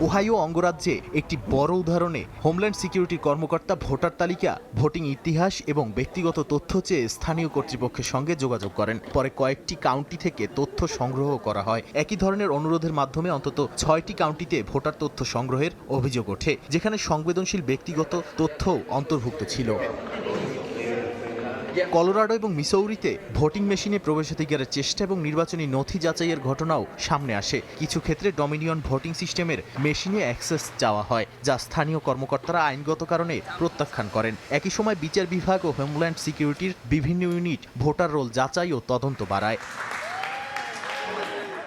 ওহাইও অঙ্গরাজ্যে একটি বড় উদাহরণে হোমল্যান্ড সিকিউরিটির কর্মকর্তা ভোটার তালিকা, ভোটিং ইতিহাস এবং ব্যক্তিগত তথ্য চেয়ে স্থানীয় কর্তৃপক্ষের সঙ্গে যোগাযোগ করেন। পরে কয়েকটি কাউন্টি থেকে তথ্য সংগ্রহ করা হয়। একই ধরনের অনুরোধের মাধ্যমে অন্তত 6টি কাউন্টিতে ভোটার তথ্য সংগ্রহের অভিযোগ ওঠে, যেখানে সংবেদনশীল ব্যক্তিগত তথ্যও অন্তর্ভুক্ত ছিল। কলোরাডো এবং মিসৌরিতে ভোটিং মেশিনে প্রবেশাধিকারের চেষ্টা এবং নির্বাচনী নথি যাচাইয়ের ঘটনাও সামনে আসে। কিছু ক্ষেত্রে ডমিনিয়ন ভোটিং সিস্টেমের মেশিনে অ্যাক্সেস চাওয়া হয়, যা স্থানীয় কর্মকর্তারা আইনগত কারণে প্রত্যাখ্যান করেন। একই সময় বিচার বিভাগ ও হোমল্যান্ড সিকিউরিটির বিভিন্ন ইউনিট ভোটার রোল যাচাই ও তদন্ত বাড়ায়।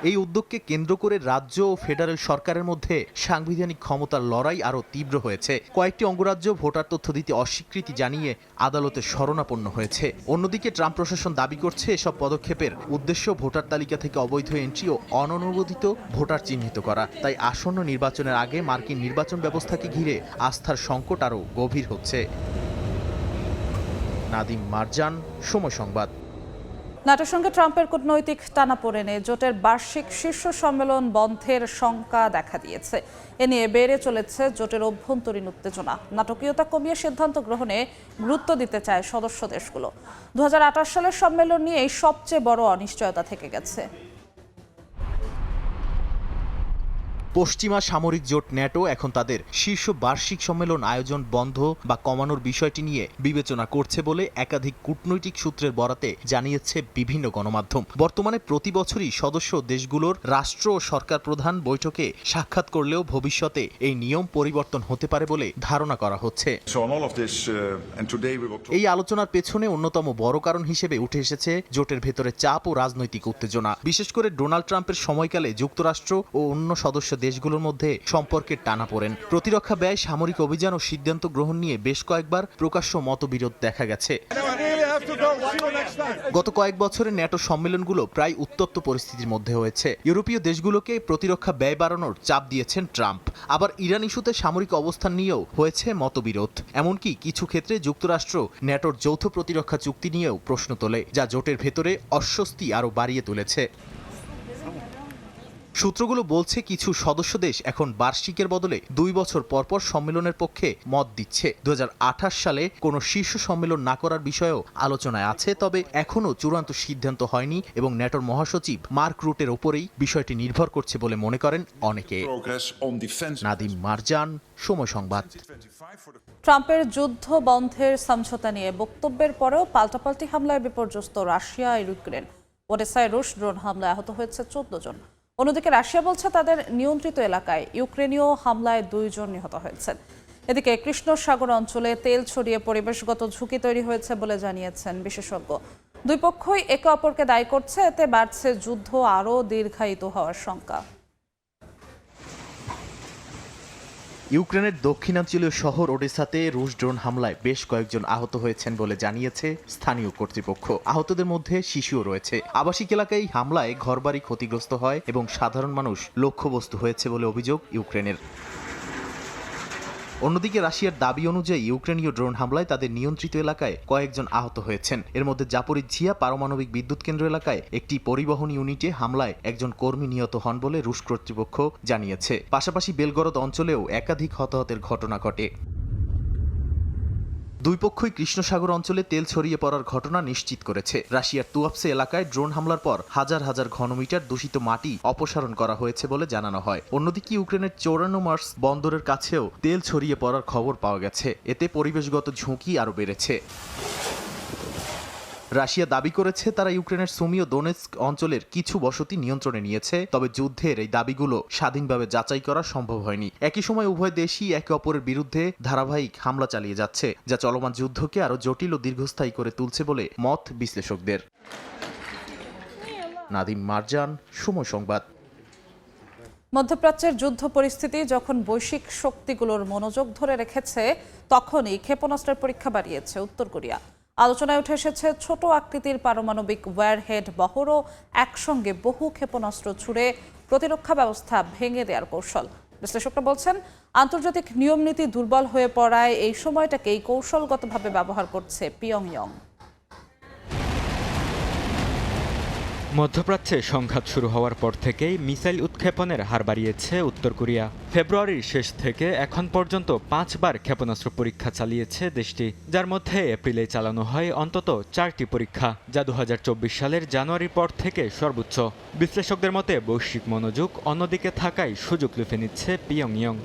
এই উদ্যোগকে কেন্দ্র করে রাজ্য ও ফেডারেল সরকারের মধ্যে সাংবিধানিক ক্ষমতার লড়াই আরও তীব্র হয়েছে। কয়েকটি অঙ্গরাজ্য ভোটার তথ্য দিতে অস্বীকৃতি জানিয়ে আদালতে শরণাপন্ন হয়েছে। অন্যদিকে ট্রাম্প প্রশাসন দাবি করছে এসব পদক্ষেপের উদ্দেশ্য ভোটার তালিকা থেকে অবৈধ এন্ট্রি ও অননুমোদিত ভোটার চিহ্নিত করা। তাই আসন্ন নির্বাচনের আগে মার্কিন নির্বাচন ব্যবস্থাকে ঘিরে আস্থার সংকট আরও গভীর হচ্ছে। নাদিম মারজান, সময় সংবাদ। নাটোর সঙ্গে ট্রাম্পের কূটনৈতিক টানাপোড়েনে জোটের বার্ষিক শীর্ষ সম্মেলন বন্ধের শঙ্কা দেখা দিয়েছে। এ নিয়ে বেড়ে চলেছে জোটের অভ্যন্তরীণ উত্তেজনা। নাটকীয়তা কমিয়ে সিদ্ধান্ত গ্রহণে গুরুত্ব দিতে চায় সদস্য দেশগুলো। 2028 সালের সম্মেলন নিয়ে এই সবচেয়ে বড় অনিশ্চয়তা থেকে গেছে। পশ্চিমা সামরিক জোট ন্যাটো এখন তাদের শীর্ষ বার্ষিক সম্মেলন আয়োজন বন্ধ বা কমানোর বিষয়টি নিয়ে বিবেচনা করছে বলে একাধিক কূটনৈতিক সূত্রের বরাতে জানিয়েছে বিভিন্ন গণমাধ্যম। বর্তমানে প্রতি বছরই সদস্য দেশগুলোর রাষ্ট্র ও সরকার প্রধান বৈঠকে সাক্ষাৎ করলেও ভবিষ্যতে এই নিয়ম পরিবর্তন হতে পারে বলে ধারণা করা হচ্ছে। এই আলোচনার পেছনে অন্যতম বড় কারণ হিসেবে উঠে এসেছে জোটের ভেতরে চাপ ও রাজনৈতিক উত্তেজনা। বিশেষ করে ডোনাল্ড ট্রাম্পের সময়কালে যুক্তরাষ্ট্র ও অন্য সদস্য দেশগুলোর মধ্যে সম্পর্কের টানাপোড়েন, প্রতিরক্ষা ব্যয়, সামরিক অভিযান ও সিদ্ধান্ত গ্রহণ নিয়ে বেশ কয়েকবার প্রকাশ্য মতবিরোধ দেখা গেছে। গত কয়েক বছরে ন্যাটো সম্মেলনগুলো প্রায় উত্তপ্ত পরিস্থিতির মধ্যে হয়েছে। ইউরোপীয় দেশগুলোকে প্রতিরক্ষা ব্যয় বাড়ানোর চাপ দিয়েছেন ট্রাম্প। আবার ইরান ইস্যুতে সামরিক অবস্থান নিয়েও হয়েছে মতবিরোধ। এমনকি কিছু ক্ষেত্রে যুক্তরাষ্ট্র ন্যাটোর যৌথ প্রতিরক্ষা চুক্তি নিয়েও প্রশ্ন তোলে, যা জোটের ভেতরে অস্বস্তি আরও বাড়িয়ে তুলেছে। সূত্রগুলো বলছে কিছু সদস্য দেশ এখন বার্ষিকের বদলে 2 বছর পরপর সম্মেলনের পক্ষে মত দিচ্ছে। 2028 সালে কোনো শীর্ষ সম্মেলন না করার বিষয়েও আলোচনায় আছে, তবে এখনও চূড়ান্ত সিদ্ধান্ত হয়নি এবং ন্যাটোর মহাসচিব মার্ক রুটের ওপরেই বিষয়টি নির্ভর করছে বলে মনে করেন অনেকে। নাদিম মারজান, সময় সংবাদ। ট্রাম্পের যুদ্ধ বন্ধের সমঝোতা নিয়ে বক্তব্যের পরেও পাল্টাপাল্টি হামলায় বিপর্যস্ত রাশিয়া আর ইউক্রেন। ওডেসায় রুশ ড্রোন হামলায় আহত হয়েছে 14 জন। অন্যদিকে রাশিয়া বলছে তাদের নিয়ন্ত্রিত এলাকায় ইউক্রেনীয় হামলায় 2 জন নিহত হয়েছেন। এদিকে কৃষ্ণ সাগর অঞ্চলে তেল ছড়িয়ে পরিবেশগত ঝুঁকি তৈরি হয়েছে বলে জানিয়েছেন বিশেষজ্ঞ। দুই পক্ষই একে অপরকে দায়ী করছে, এতে বাড়ছে যুদ্ধ আরও দীর্ঘায়িত হওয়ার শঙ্কা। ইউক্রেনের দক্ষিণাঞ্চলীয় শহর ওডেসাতে রুশ ড্রোন হামলায় বেশ কয়েকজন আহত হয়েছেন বলে জানিয়েছে স্থানীয় কর্তৃপক্ষ। আহতদের মধ্যে শিশুও রয়েছে। আবাসিক এলাকায় হামলায় ঘরবাড়ি ক্ষতিগ্রস্ত হয় এবং সাধারণ মানুষ লক্ষ্যবস্তু হয়েছে বলে অভিযোগ ইউক্রেনের। অন্যদিকে রাশিয়ার দাবি অনুযায়ী ইউক্রেনীয় ড্রোন হামলায় তাদের নিয়ন্ত্রিত এলাকায় কয়েকজন আহত হয়েছেন। এর মধ্যে জাপোরিজ্জিয়া পারমাণবিক বিদ্যুৎ কেন্দ্র এলাকায় একটি পরিবহন ইউনিটে হামলায় একজন কর্মী নিহত হন বলে রুশ কর্তৃপক্ষ জানিয়েছে। পাশাপাশি বেলগরদ অঞ্চলেও একাধিক হতাহতের ঘটনা ঘটে। দুই পক্ষই কৃষ্ণ সাগর অঞ্চলে তেল ছড়িয়ে পড়ার ঘটনা নিশ্চিত করেছে। রাশিয়ার তুয়াপসে এলাকায় ড্রোন হামলার পর হাজার হাজার ঘনমিটার দূষিত মাটি অপসারণ করা হয়েছে বলে জানানো হয়। অন্যদিকে ইউক্রেনের চোরানোমার্স বন্দরের কাছেও তেল ছড়িয়ে পড়ার খবর পাওয়া গেছে। এতে পরিবেশগত ঝুঁকি আরও বেড়েছে। রাশিয়া দাবি করেছে তারা ইউক্রেনের সুমি ও দোনেৎস্ক অঞ্চলের কিছু বসতি নিয়ন্ত্রণে নিয়েছে, তবে যুদ্ধের এই দাবিগুলো স্বাধীনভাবে যাচাই করা সম্ভব হয়নি। একই সময় উভয় দেশই একে অপরের বিরুদ্ধে ধারাবাহিক হামলা চালিয়ে যাচ্ছে, যা চলমান যুদ্ধকে আরও জটিল ও দীর্ঘস্থায়ী করে তুলছে বলে মত বিশ্লেষকদের। নাদিম মারজান, সময় সংবাদ। মধ্যপ্রাচ্যের যুদ্ধ পরিস্থিতি যখন বৈশ্বিক শক্তিগুলোর মনোযোগ ধরে রেখেছে, তখনই ক্ষেপণাস্ত্রের পরীক্ষা বাড়িয়েছে উত্তর কোরিয়া। আলোচনায় উঠে এসেছে ছোট আকৃতির পারমাণবিক ওয়্যারহেড বহরও একসঙ্গে বহু ক্ষেপণাস্ত্র ছুড়ে প্রতিরক্ষা ব্যবস্থা ভেঙে দেওয়ার কৌশল। বিশ্লেষকরা বলছেন, আন্তর্জাতিক নিয়মনীতি দুর্বল হয়ে পড়ায় এই সময়টাকেই কৌশলগতভাবে ব্যবহার করছে পিয়ংইয়ং। মধ্যপ্রাচ্যে সংঘাত শুরু হওয়ার পর থেকেই মিসাইল উৎক্ষেপণের হার বাড়িয়েছে উত্তর কোরিয়া। ফেব্রুয়ারির শেষ থেকে এখন পর্যন্ত 5 বার ক্ষেপণাস্ত্র পরীক্ষা চালিয়েছে দেশটি, যার মধ্যে এপ্রিলে চালানো হয় অন্তত 4টি পরীক্ষা, যা 2024 সালের জানুয়ারির পর থেকে সর্বোচ্চ। বিশ্লেষকদের মতে বৈশ্বিক মনোযোগ অন্যদিকে থাকায় সুযোগ লুফে নিচ্ছে পিয়ংইয়ং।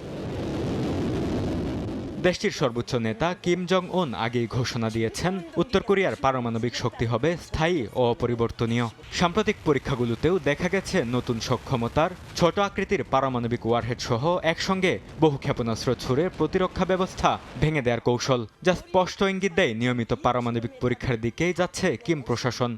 দেশটির সর্বোচ্চ নেতা কিম জং উন আগেই ঘোষণা দিয়েছেন উত্তর কোরিয়ার পারমাণবিক শক্তি হবে স্থায়ী ও অপরিবর্তনীয়। সাম্প্রতিক পরীক্ষাগুলোতেও দেখা গেছে নতুন সক্ষমতার ছোট আকৃতির পারমাণবিক ওয়ারহেড সহ একসঙ্গে বহু ক্ষেপণাস্ত্র ছুড়ে প্রতিরক্ষা ব্যবস্থা ভেঙে দেওয়ার কৌশল, যা স্পষ্ট ইঙ্গিত দেয় নিয়মিত পারমাণবিক পরীক্ষার দিকেই যাচ্ছে কিম প্রশাসন।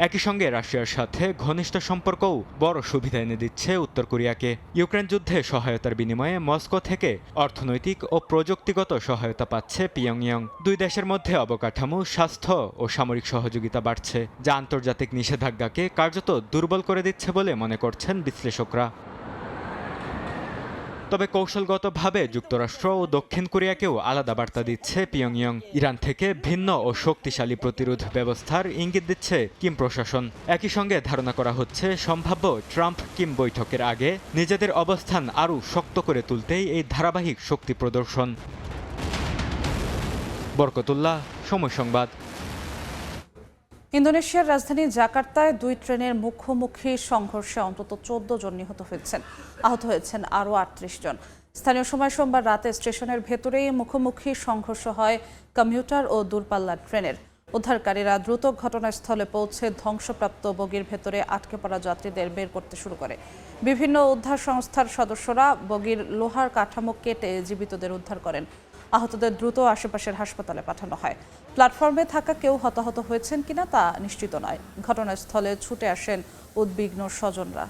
একই সঙ্গে রাশিয়ার সাথে ঘনিষ্ঠ সম্পর্কও বড় সুবিধা এনে দিচ্ছে উত্তর কোরিয়াকে। ইউক্রেন যুদ্ধে সহায়তার বিনিময়ে মস্কো থেকে অর্থনৈতিক ও প্রযুক্তিগত সহায়তা পাচ্ছে পিয়ংইয়ং। দুই দেশের মধ্যে অবকাঠামো, স্বাস্থ্য ও সামরিক সহযোগিতা বাড়ছে, যা আন্তর্জাতিক নিষেধাজ্ঞাকে কার্যত দুর্বল করে দিচ্ছে বলে মনে করছেন বিশ্লেষকরা। তবে কৌশলগতভাবে যুক্তরাষ্ট্র ও দক্ষিণ কোরিয়াকেও আলাদা বার্তা দিচ্ছে পিয়ংইয়ং। ইরান থেকে ভিন্ন ও শক্তিশালী প্রতিরোধ ব্যবস্থার ইঙ্গিত দিচ্ছে কিম প্রশাসন। একই সঙ্গে ধারণা করা হচ্ছে সম্ভাব্য ট্রাম্প কিম বৈঠকের আগে নিজেদের অবস্থান আরও শক্ত করে তুলতেই এই ধারাবাহিক শক্তি প্রদর্শন। বরকতুল্লাহ, সময় সংবাদ। ইন্দোনেশিয়ার রাজধানী জাকার্তায় 2 ট্রেনের মুখোমুখি সংঘর্ষে অন্তত 14 জন নিহত হয়েছেন, আহত হয়েছেন আরও 38 জন। স্থানীয় সময় সোমবার রাতে স্টেশনের ভেতরেই মুখোমুখি সংঘর্ষ হয় কমিউটার ও দূরপাল্লার ট্রেনের। উদ্ধারকারীরা দ্রুত ঘটনাস্থলে পৌঁছে ধ্বংসপ্রাপ্ত বগির ভেতরে আটকে পড়া যাত্রীদের বের করতে শুরু করে। বিভিন্ন উদ্ধার সংস্থার সদস্যরা বগির লোহার কাঠামো কেটে জীবিতদের উদ্ধার করেন। আহতদের দ্রুত আশেপাশের হাসপাতালে পাঠানো হয়। প্ল্যাটফর্মে থাকা কেউ হতাহত হয়েছেন কিনা তা নিশ্চিত নয়। ঘটনাস্থলে ছুটে আসেন উদ্বিগ্ন স্বজনরা।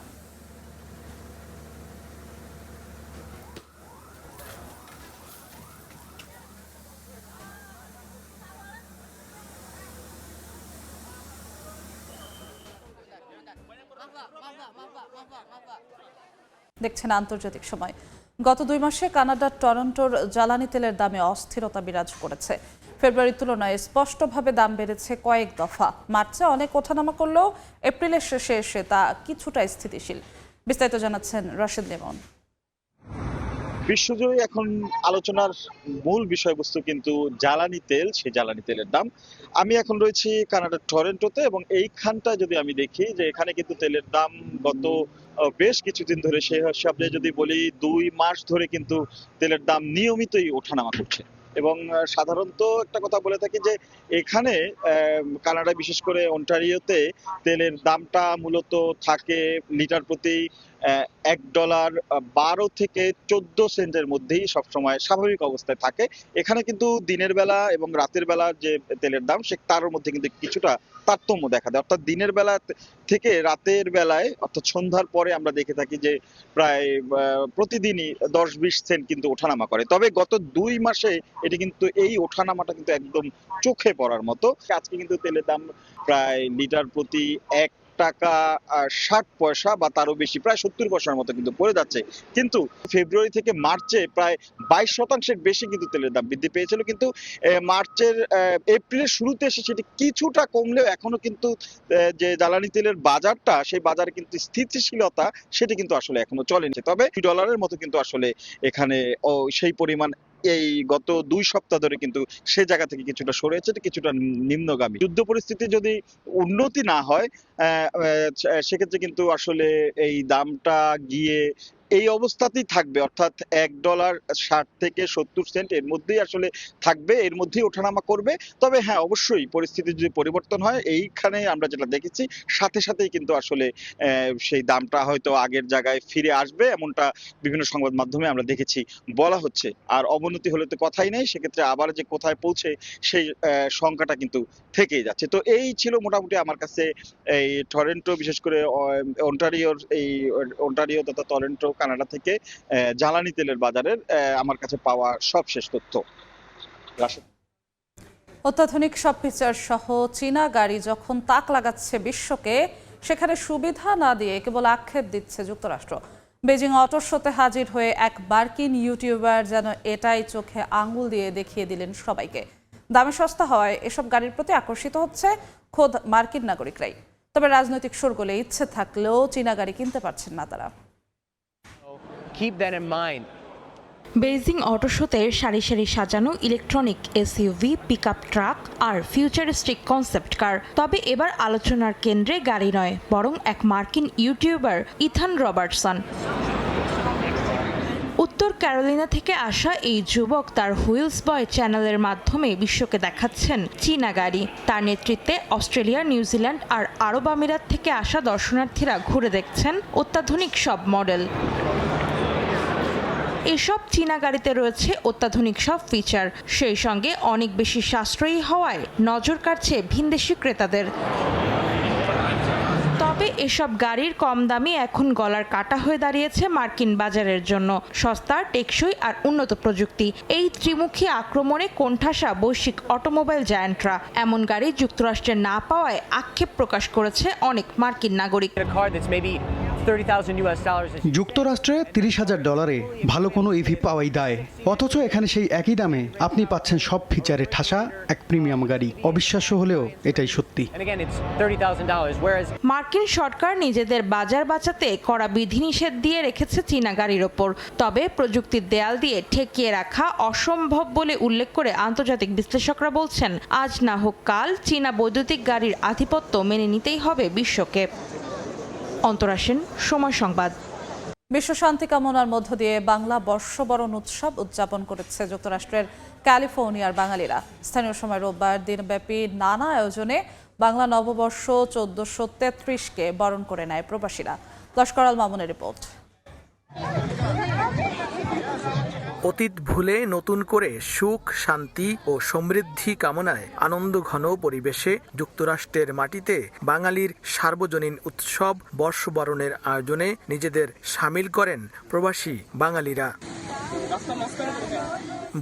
দেখছেন আন্তর্জাতিক সময়। গত 2 মাসে কানাডার টরন্টোর জ্বালানি তেলের দামে অস্থিরতা বিরাজ করেছে। ফেব্রুয়ারির তুলনায় স্পষ্টভাবে দাম বেড়েছে কয়েক দফা। মার্চে অনেক ওঠানামা করলেও এপ্রিলের শেষে এসে তা কিছুটা স্থিতিশীল। বিস্তারিত জানাচ্ছেন রশিদ লিমন। বিশ্বজুড়ে এখন আলোচনার মূল বিষয়বস্তু কিন্তু জ্বালানি তেল, সেই জ্বালানি তেলের দাম। আমি এখন রয়েছি কানাডার টরন্টোতে এবং এইখানটা যদি আমি দেখি যে এখানে কিন্তু তেলের দাম গত বেশ কিছুদিন ধরে, সেই হিসাবে যদি বলি 2 মাস ধরে কিন্তু তেলের দাম নিয়মিতই ওঠানামা করছে। এবং সাধারণত একটা কথা বলে থাকি যে এখানে কানাডা, বিশেষ করে অন্টারিওতে তেলের দামটা মূলত থাকে লিটার প্রতি $1.12 থেকে 14 সেন্টের মধ্যেই সবসময় স্বাভাবিক অবস্থায় থাকে। এখানে কিন্তু দিনের বেলা এবং রাতের বেলা যে তেলের দাম, সে তার মধ্যে কিন্তু কিছুটা তারতম্য দেখা দেয়। অর্থাৎ দিনের বেলা থেকে রাতের বেলায়, অর্থাৎ সন্ধ্যার পরে আমরা দেখে থাকি যে প্রায় প্রতিদিনই 10-20 সেন্ট কিন্তু ওঠানামা করে। তবে গত 2 মাসে এটি কিন্তু, এই ওঠানামাটা কিন্তু একদম চোখে পড়ার মতো। আজকে কিন্তু তেলের দাম প্রায় লিটার প্রতি $1.60 বা তারও বেশি, প্রায় 70 পয়সার মতো কিন্তু পড়ে যাচ্ছে। কিন্তু ফেব্রুয়ারি থেকে মার্চে প্রায় 22% বেশি কিন্তু তেলের দাম বৃদ্ধি পেয়েছিল। কিন্তু মার্চের এপ্রিলের শুরুতে এসে সেটি কিছুটা কমলেও এখনো কিন্তু যে জ্বালানি তেলের বাজারটা, সেই বাজারে কিন্তু স্থিতিশীলতা সেটি কিন্তু আসলে এখনো চলেনি। তবে $2 মতো কিন্তু আসলে এখানে সেই পরিমাণ এই গত 2 সপ্তাহ ধরে কিন্তু সে জায়গা থেকে কিছুটা সরেছে, কিছুটা নিম্নগামী। যুদ্ধ পরিস্থিতি যদি উন্নতি না হয় সেক্ষেত্রে কিন্তু আসলে এই দামটা গিয়ে এই অবস্থাতেই থাকবে, অর্থাৎ $1.60 থেকে 70 সেন্ট এর মধ্যেই আসলে থাকবে, এর মধ্যেই ওঠানামা করবে। তবে হ্যাঁ, অবশ্যই পরিস্থিতি যদি পরিবর্তন হয়, এইখানে আমরা যেটা দেখেছি সাথে সাথেই কিন্তু আসলে সেই দামটা হয়তো আগের জায়গায় ফিরে আসবে, এমনটা বিভিন্ন সংবাদ মাধ্যমে আমরা দেখেছি, বলা হচ্ছে। আর অবনতি হলে তো কথাই নেই, সেক্ষেত্রে আবার যে কোথায় পৌঁছে সেই সংখ্যাটা কিন্তু থেকেই যাচ্ছে। তো এই ছিল মোটামুটি আমার কাছে এই টরন্টো, বিশেষ করে অন্টারিও তথা টরন্টো, কানাডা থেকে জ্বালানি তেলের বাজারের আমার কাছে পাওয়া সবশেষ তথ্য। অত্যাধুনিক সব ফিচার সহ চীনা গাড়ি যখন তাক লাগাচ্ছে বিশ্বকে, সেখানে সুবিধা না দিয়ে কেবল আক্ষেপ দিচ্ছে যুক্তরাষ্ট্র। বেজিং অটো শোতে হাজির হয়ে এক মার্কিন ইউটিউবার যেন এটাই চোখে আঙুল দিয়ে দেখিয়ে দিলেন সবাইকে। দামে সস্তা হওয়ায় এসব গাড়ির প্রতি আকর্ষিত হচ্ছে খোদ মার্কিন নাগরিকরাই। তবে রাজনৈতিক শোরগোলে ইচ্ছে থাকলেও চীনা গাড়ি কিনতে পারছেন না তারা। বেইজিং অটো শোতে সারি সারি সাজানো ইলেকট্রনিক এসইউভি, পিকআপ ট্রাক আর ফিউচারিস্টিক কনসেপ্ট কার। তবে এবার আলোচনার কেন্দ্রে গাড়ি নয়, বরং এক মার্কিন ইউটিউবার ইথান রবার্টসন। উত্তর ক্যারোলিনা থেকে আসা এই যুবক তার হুইলস বয় চ্যানেলের মাধ্যমে বিশ্বকে দেখাচ্ছেন চীনা গাড়ি। তার নেতৃত্বে অস্ট্রেলিয়া, নিউজিল্যান্ড আর আরব আমিরাত থেকে আসা দর্শনার্থীরা ঘুরে দেখছেন অত্যাধুনিক সব মডেল। এসব চীনা গাড়িতে রয়েছে অত্যাধুনিক সব ফিচার, সেই সঙ্গে অনেক বেশি সাশ্রয়ী হওয়ায় নজর কাড়ছে ভিনদেশি ক্রেতাদের। তবে এসব গাড়ির কম দামি এখন গলার কাটা হয়ে দাঁড়িয়েছে মার্কিন বাজারের জন্য। সস্তা, টেকসই আর উন্নত প্রযুক্তি, এই ত্রিমুখী আক্রমণে কোণঠাসা বৈশ্বিক অটোমোবাইল জায়ান্টরা। এমন গাড়ি যুক্তরাষ্ট্রে না পাওয়ায় আক্ষেপ প্রকাশ করেছে অনেক মার্কিন নাগরিক। যুক্তরাষ্ট্রে $30,000 ভালো কোনো ইভি পাওয়াই দায়, অথচ এখানে সেই একই দামে আপনি পাচ্ছেন সব ফিচারে ঠাসা এক প্রিমিয়াম গাড়ি। অবিশ্বাস্য হলেও এটাই সত্যি। মার্কিন সরকার নিজেদের বাজার বাঁচাতে কড়া বিধিনিষেধ দিয়ে রেখেছে চীনা গাড়ির ওপর। তবে প্রযুক্তির দেয়াল দিয়ে ঠেকিয়ে রাখা অসম্ভব বলে উল্লেখ করে আন্তর্জাতিক বিশ্লেষকরা বলছেন, আজ না হোক কাল চীনা বৈদ্যুতিক গাড়ির আধিপত্য মেনে নিতেই হবে বিশ্বকে। অন্তরা সেন, সময় সংবাদ। বিশ্ব শান্তি কামনার মধ্য দিয়ে বাংলা বর্ষবরণ উৎসব উদযাপন করেছে যুক্তরাষ্ট্রের ক্যালিফোর্নিয়ার বাঙালিরা। স্থানীয় সময় রোববার দিনব্যাপী নানা আয়োজনে বাংলা নববর্ষ 1433-কে বরণ করে নেয় প্রবাসীরা। লস্কর আল মামুনের রিপোর্ট। অতীত ভুলে নতুন করে সুখ, শান্তি ও সমৃদ্ধি কামনায় আনন্দঘন পরিবেশে যুক্তরাষ্ট্রের মাটিতে বাঙালির সার্বজনীন উৎসব বর্ষবরণের আয়োজনে নিজেদের সামিল করেন প্রবাসী বাঙালিরা।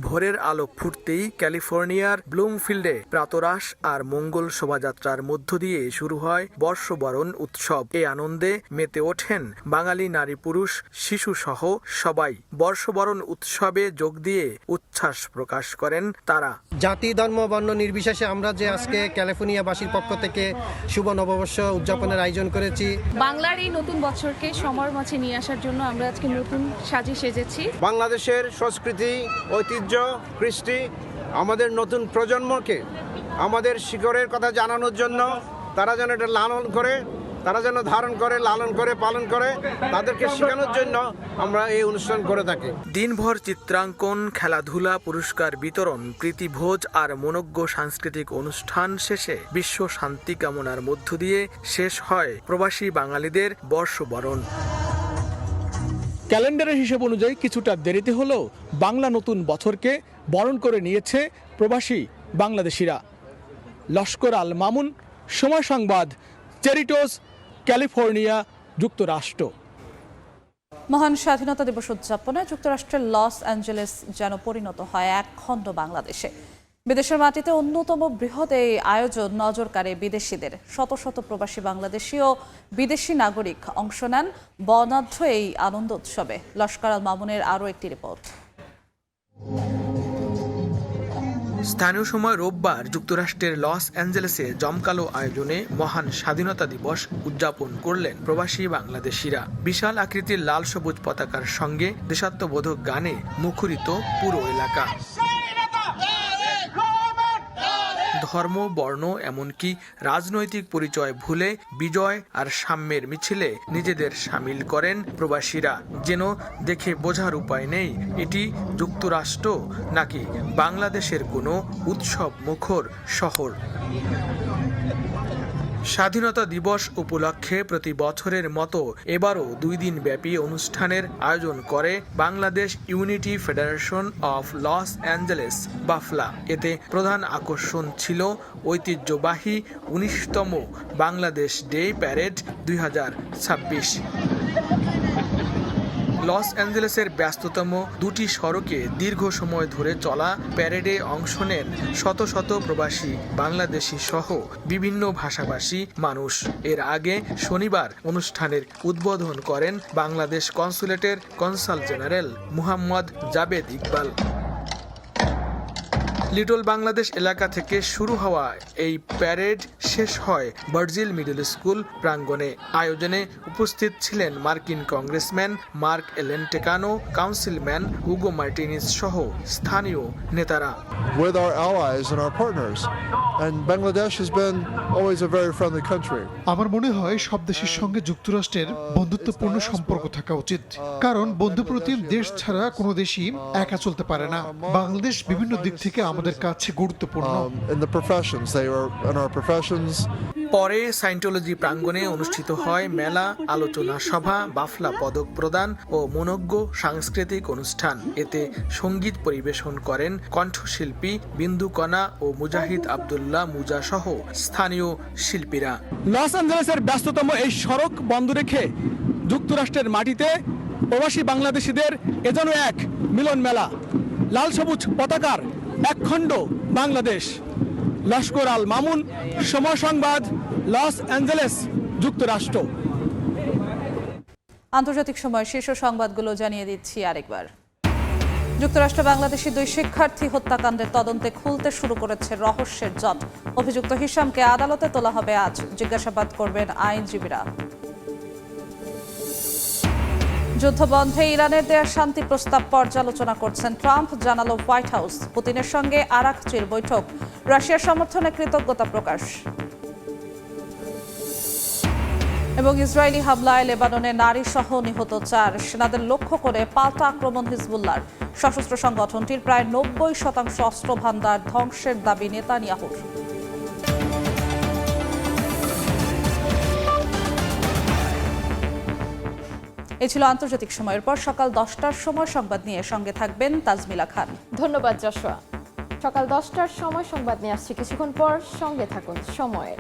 ভোরের আলো ফুটতেই ক্যালিফোর্নিয়ার ব্লুমফিল্ডে প্রাতরাশ আর মঙ্গল শোভাযাত্রার মধ্য দিয়ে শুরু হয় বর্ষবরণ উৎসব। এই আনন্দে মেতে ওঠেন বাঙালি নারী পুরুষ শিশু সহ সবাই। বর্ষবরণ উৎসবে যোগ দিয়ে উচ্ছ্বাস প্রকাশ করেন তারা। জাতি ধর্ম বর্ণ নির্বিশেষে আমরা যে আজকে ক্যালিফোর্নিয়াবাসীর পক্ষ থেকে শুভ নববর্ষ উদযাপনের আয়োজন করেছি। বাংলার এই নতুন বছরকে সময়ের মাঝে নিয়ে আসার জন্য আমরা আজকে নতুন সাজে সেজেছি। বাংলাদেশের সংস্কৃতি, ঐতিহ্য, কৃষ্টি আমাদের নতুন প্রজন্মকে আমাদের শিকড়ের কথা জানানোর জন্য তারা যেন এটা লালন করে, তারা যেন ধারণ করে, লালন করে, পালন করে, তাদেরকে শেখানোর জন্য আমরা এই অনুষ্ঠান করে থাকি। দিনভর চিত্রাঙ্কন, খেলাধুলা, পুরস্কার বিতরণ, প্রীতিভোজ আর মনোজ্ঞ সাংস্কৃতিক অনুষ্ঠান শেষে বিশ্ব শান্তি কামনার মধ্য দিয়ে শেষ হয় প্রবাসী বাঙালিদের বর্ষবরণ। ক্যালেন্ডারের হিসেব অনুযায়ী কিছুটা দেরিতে হলেও বাংলা নতুন বছরকে বরণ করে নিয়েছে প্রবাসী বাংলাদেশিরা। লস্কর আল মামুন, সময় সংবাদ, চেরিটোস, ক্যালিফোর্নিয়া, যুক্তরাষ্ট্র। মহান স্বাধীনতা দিবস উদযাপনে যুক্তরাষ্ট্রের লস অ্যাঞ্জেলেস যেন পরিণত হয় এক খণ্ড বাংলাদেশে। বিদেশের মাটিতে অন্যতম বৃহৎ এই আয়োজন নজর কাড়ে বিদেশিদের। শত শত প্রবাসী বাংলাদেশি ও বিদেশি নাগরিক অংশ নেন বর্ণাঢ্য এই আনন্দ উৎসবে। লস্কর আল মামুনের আরও একটি রিপোর্ট। স্থানীয় সময় রোববার যুক্তরাষ্ট্রের লস অ্যাঞ্জেলেসে জমকালো আয়োজনে মহান স্বাধীনতা দিবস উদযাপন করলেন প্রবাসী বাংলাদেশিরা। বিশাল আকৃতির লাল সবুজ পতাকার সঙ্গে দেশাত্মবোধক গানে মুখরিত পুরো এলাকা। ধর্ম, বর্ণ এমনকি রাজনৈতিক পরিচয় ভুলে বিজয় আর সাম্যের মিছিলে নিজেদের সামিল করেন প্রবাসীরা। যেন দেখে বোঝার উপায় নেই এটি যুক্তরাষ্ট্র নাকি বাংলাদেশের কোনো উৎসব মুখর শহর। স্বাধীনতা দিবস উপলক্ষে প্রতি বছরের মতো এবারও 2 দিন ব্যাপী অনুষ্ঠানের আয়োজন করে Bangladesh Unity Federation of Los Angeles BAFLA. এতে প্রধান আকর্ষণ ছিল ঐতিহ্যবাহী 19তম বাংলাদেশ ডে প্যারেড 2026। লস অ্যাঞ্জেলেসের ব্যস্ততম 2টি সড়কে দীর্ঘ সময় ধরে চলা প্যারেডে অংশ নেন শত শত প্রবাসী বাংলাদেশি সহ বিভিন্ন ভাষাভাষী মানুষ। এর আগে শনিবার অনুষ্ঠানের উদ্বোধন করেন বাংলাদেশ কনসুলেটের consul general Muhammad Jabed Iqbal. Little Bangladesh এলাকা থেকে শুরু হওয়া এই প্যারেড শেষ হয় ভার্জিল মিডল স্কুল প্রাঙ্গণে। আয়োজনে উপস্থিত ছিলেন মার্কিন কংগ্রেসম্যান মার্ক এলেন টেকানো, কাউন্সিলম্যান হুগো মার্টিনিস সহ স্থানীয় নেতারা। With our allies and our partners, and Bangladesh has been always a very friendly country. আমার মনে হয় সব দেশের সঙ্গে যুক্তরাষ্ট্রের বন্ধুত্বপূর্ণ সম্পর্ক থাকা উচিত, কারণ বন্ধুপ্রতিম দেশ ছাড়া কোনো দেশই একা চলতে পারে না। বাংলাদেশ বিভিন্ন দিক থেকে আমাদের কাছে গুরুত্বপূর্ণ। In the professions, they are in our professions. পরে সাইন্টোলজি প্রাঙ্গণে অনুষ্ঠিত হয় মেলা, আলোচনা সভা, বাফলা পদক প্রদান ও মনোজ্ঞ সাংস্কৃতিক অনুষ্ঠান। এতে সঙ্গীত পরিবেশন করেন কণ্ঠশিল্পী বিন্দুকণা ও মুজাহিদ আব্দুল্লাহ মুজা সহ স্থানীয় শিল্পীরা। লস অ্যাঞ্জেলেসের ব্যস্ততম এই সড়ক বন্ধ রেখে যুক্তরাষ্ট্রের মাটিতে প্রবাসী বাংলাদেশিদের এজন্য এক মিলন মেলা। লাল সবুজ পতাকার একখণ্ড বাংলাদেশ। লস্কর আল মামুন, সময় সংবাদ, লস অ্যাঞ্জেলেস, যুক্তরাষ্ট্র। আন্তর্জাতিক সময় শীর্ষ সংবাদগুলো জানিয়ে দিচ্ছি আরেকবার। যুক্তরাষ্ট্র বাংলাদেশি 2 শিক্ষার্থী হত্যাকাণ্ডের তদন্তে খুলতে শুরু করেছে রহস্যের জট। অভিযুক্ত হিশামকে আদালতে তোলা হবে আজ। জিজ্ঞাসাবাদ করবেন আইনজীবীরা। যুদ্ধবন্ধে ইরানের দেয়া শান্তি প্রস্তাব পর্যালোচনা করছেন ট্রাম্প, জানালো হোয়াইট হাউস। পুতিনের সঙ্গে আরাকচির বৈঠক, রাশিয়ার সমর্থনে কৃতজ্ঞতা প্রকাশ। এবং ইসরায়েলি হামলায় লেবাননে নারী সহ নিহত 4, সেনাদের লক্ষ্য করে পাল্টা আক্রমণ হিজবুল্লাহর। সশস্ত্র সংগঠনটির প্রায় 90% অস্ত্র ভান্ডার ধ্বংসের দাবি নেতানিয়াহুর। এই ছিল আন্তর্জাতিক সময়ের পর সকাল 10টার সময় সংবাদ নিয়ে সঙ্গে থাকবেন তাজমিলা খান। ধন্যবাদ যশোয়া। সকাল 10টার সময় সংবাদ নিয়ে আসছি কিছুক্ষণ পর, সঙ্গে থাকুন সময়ের।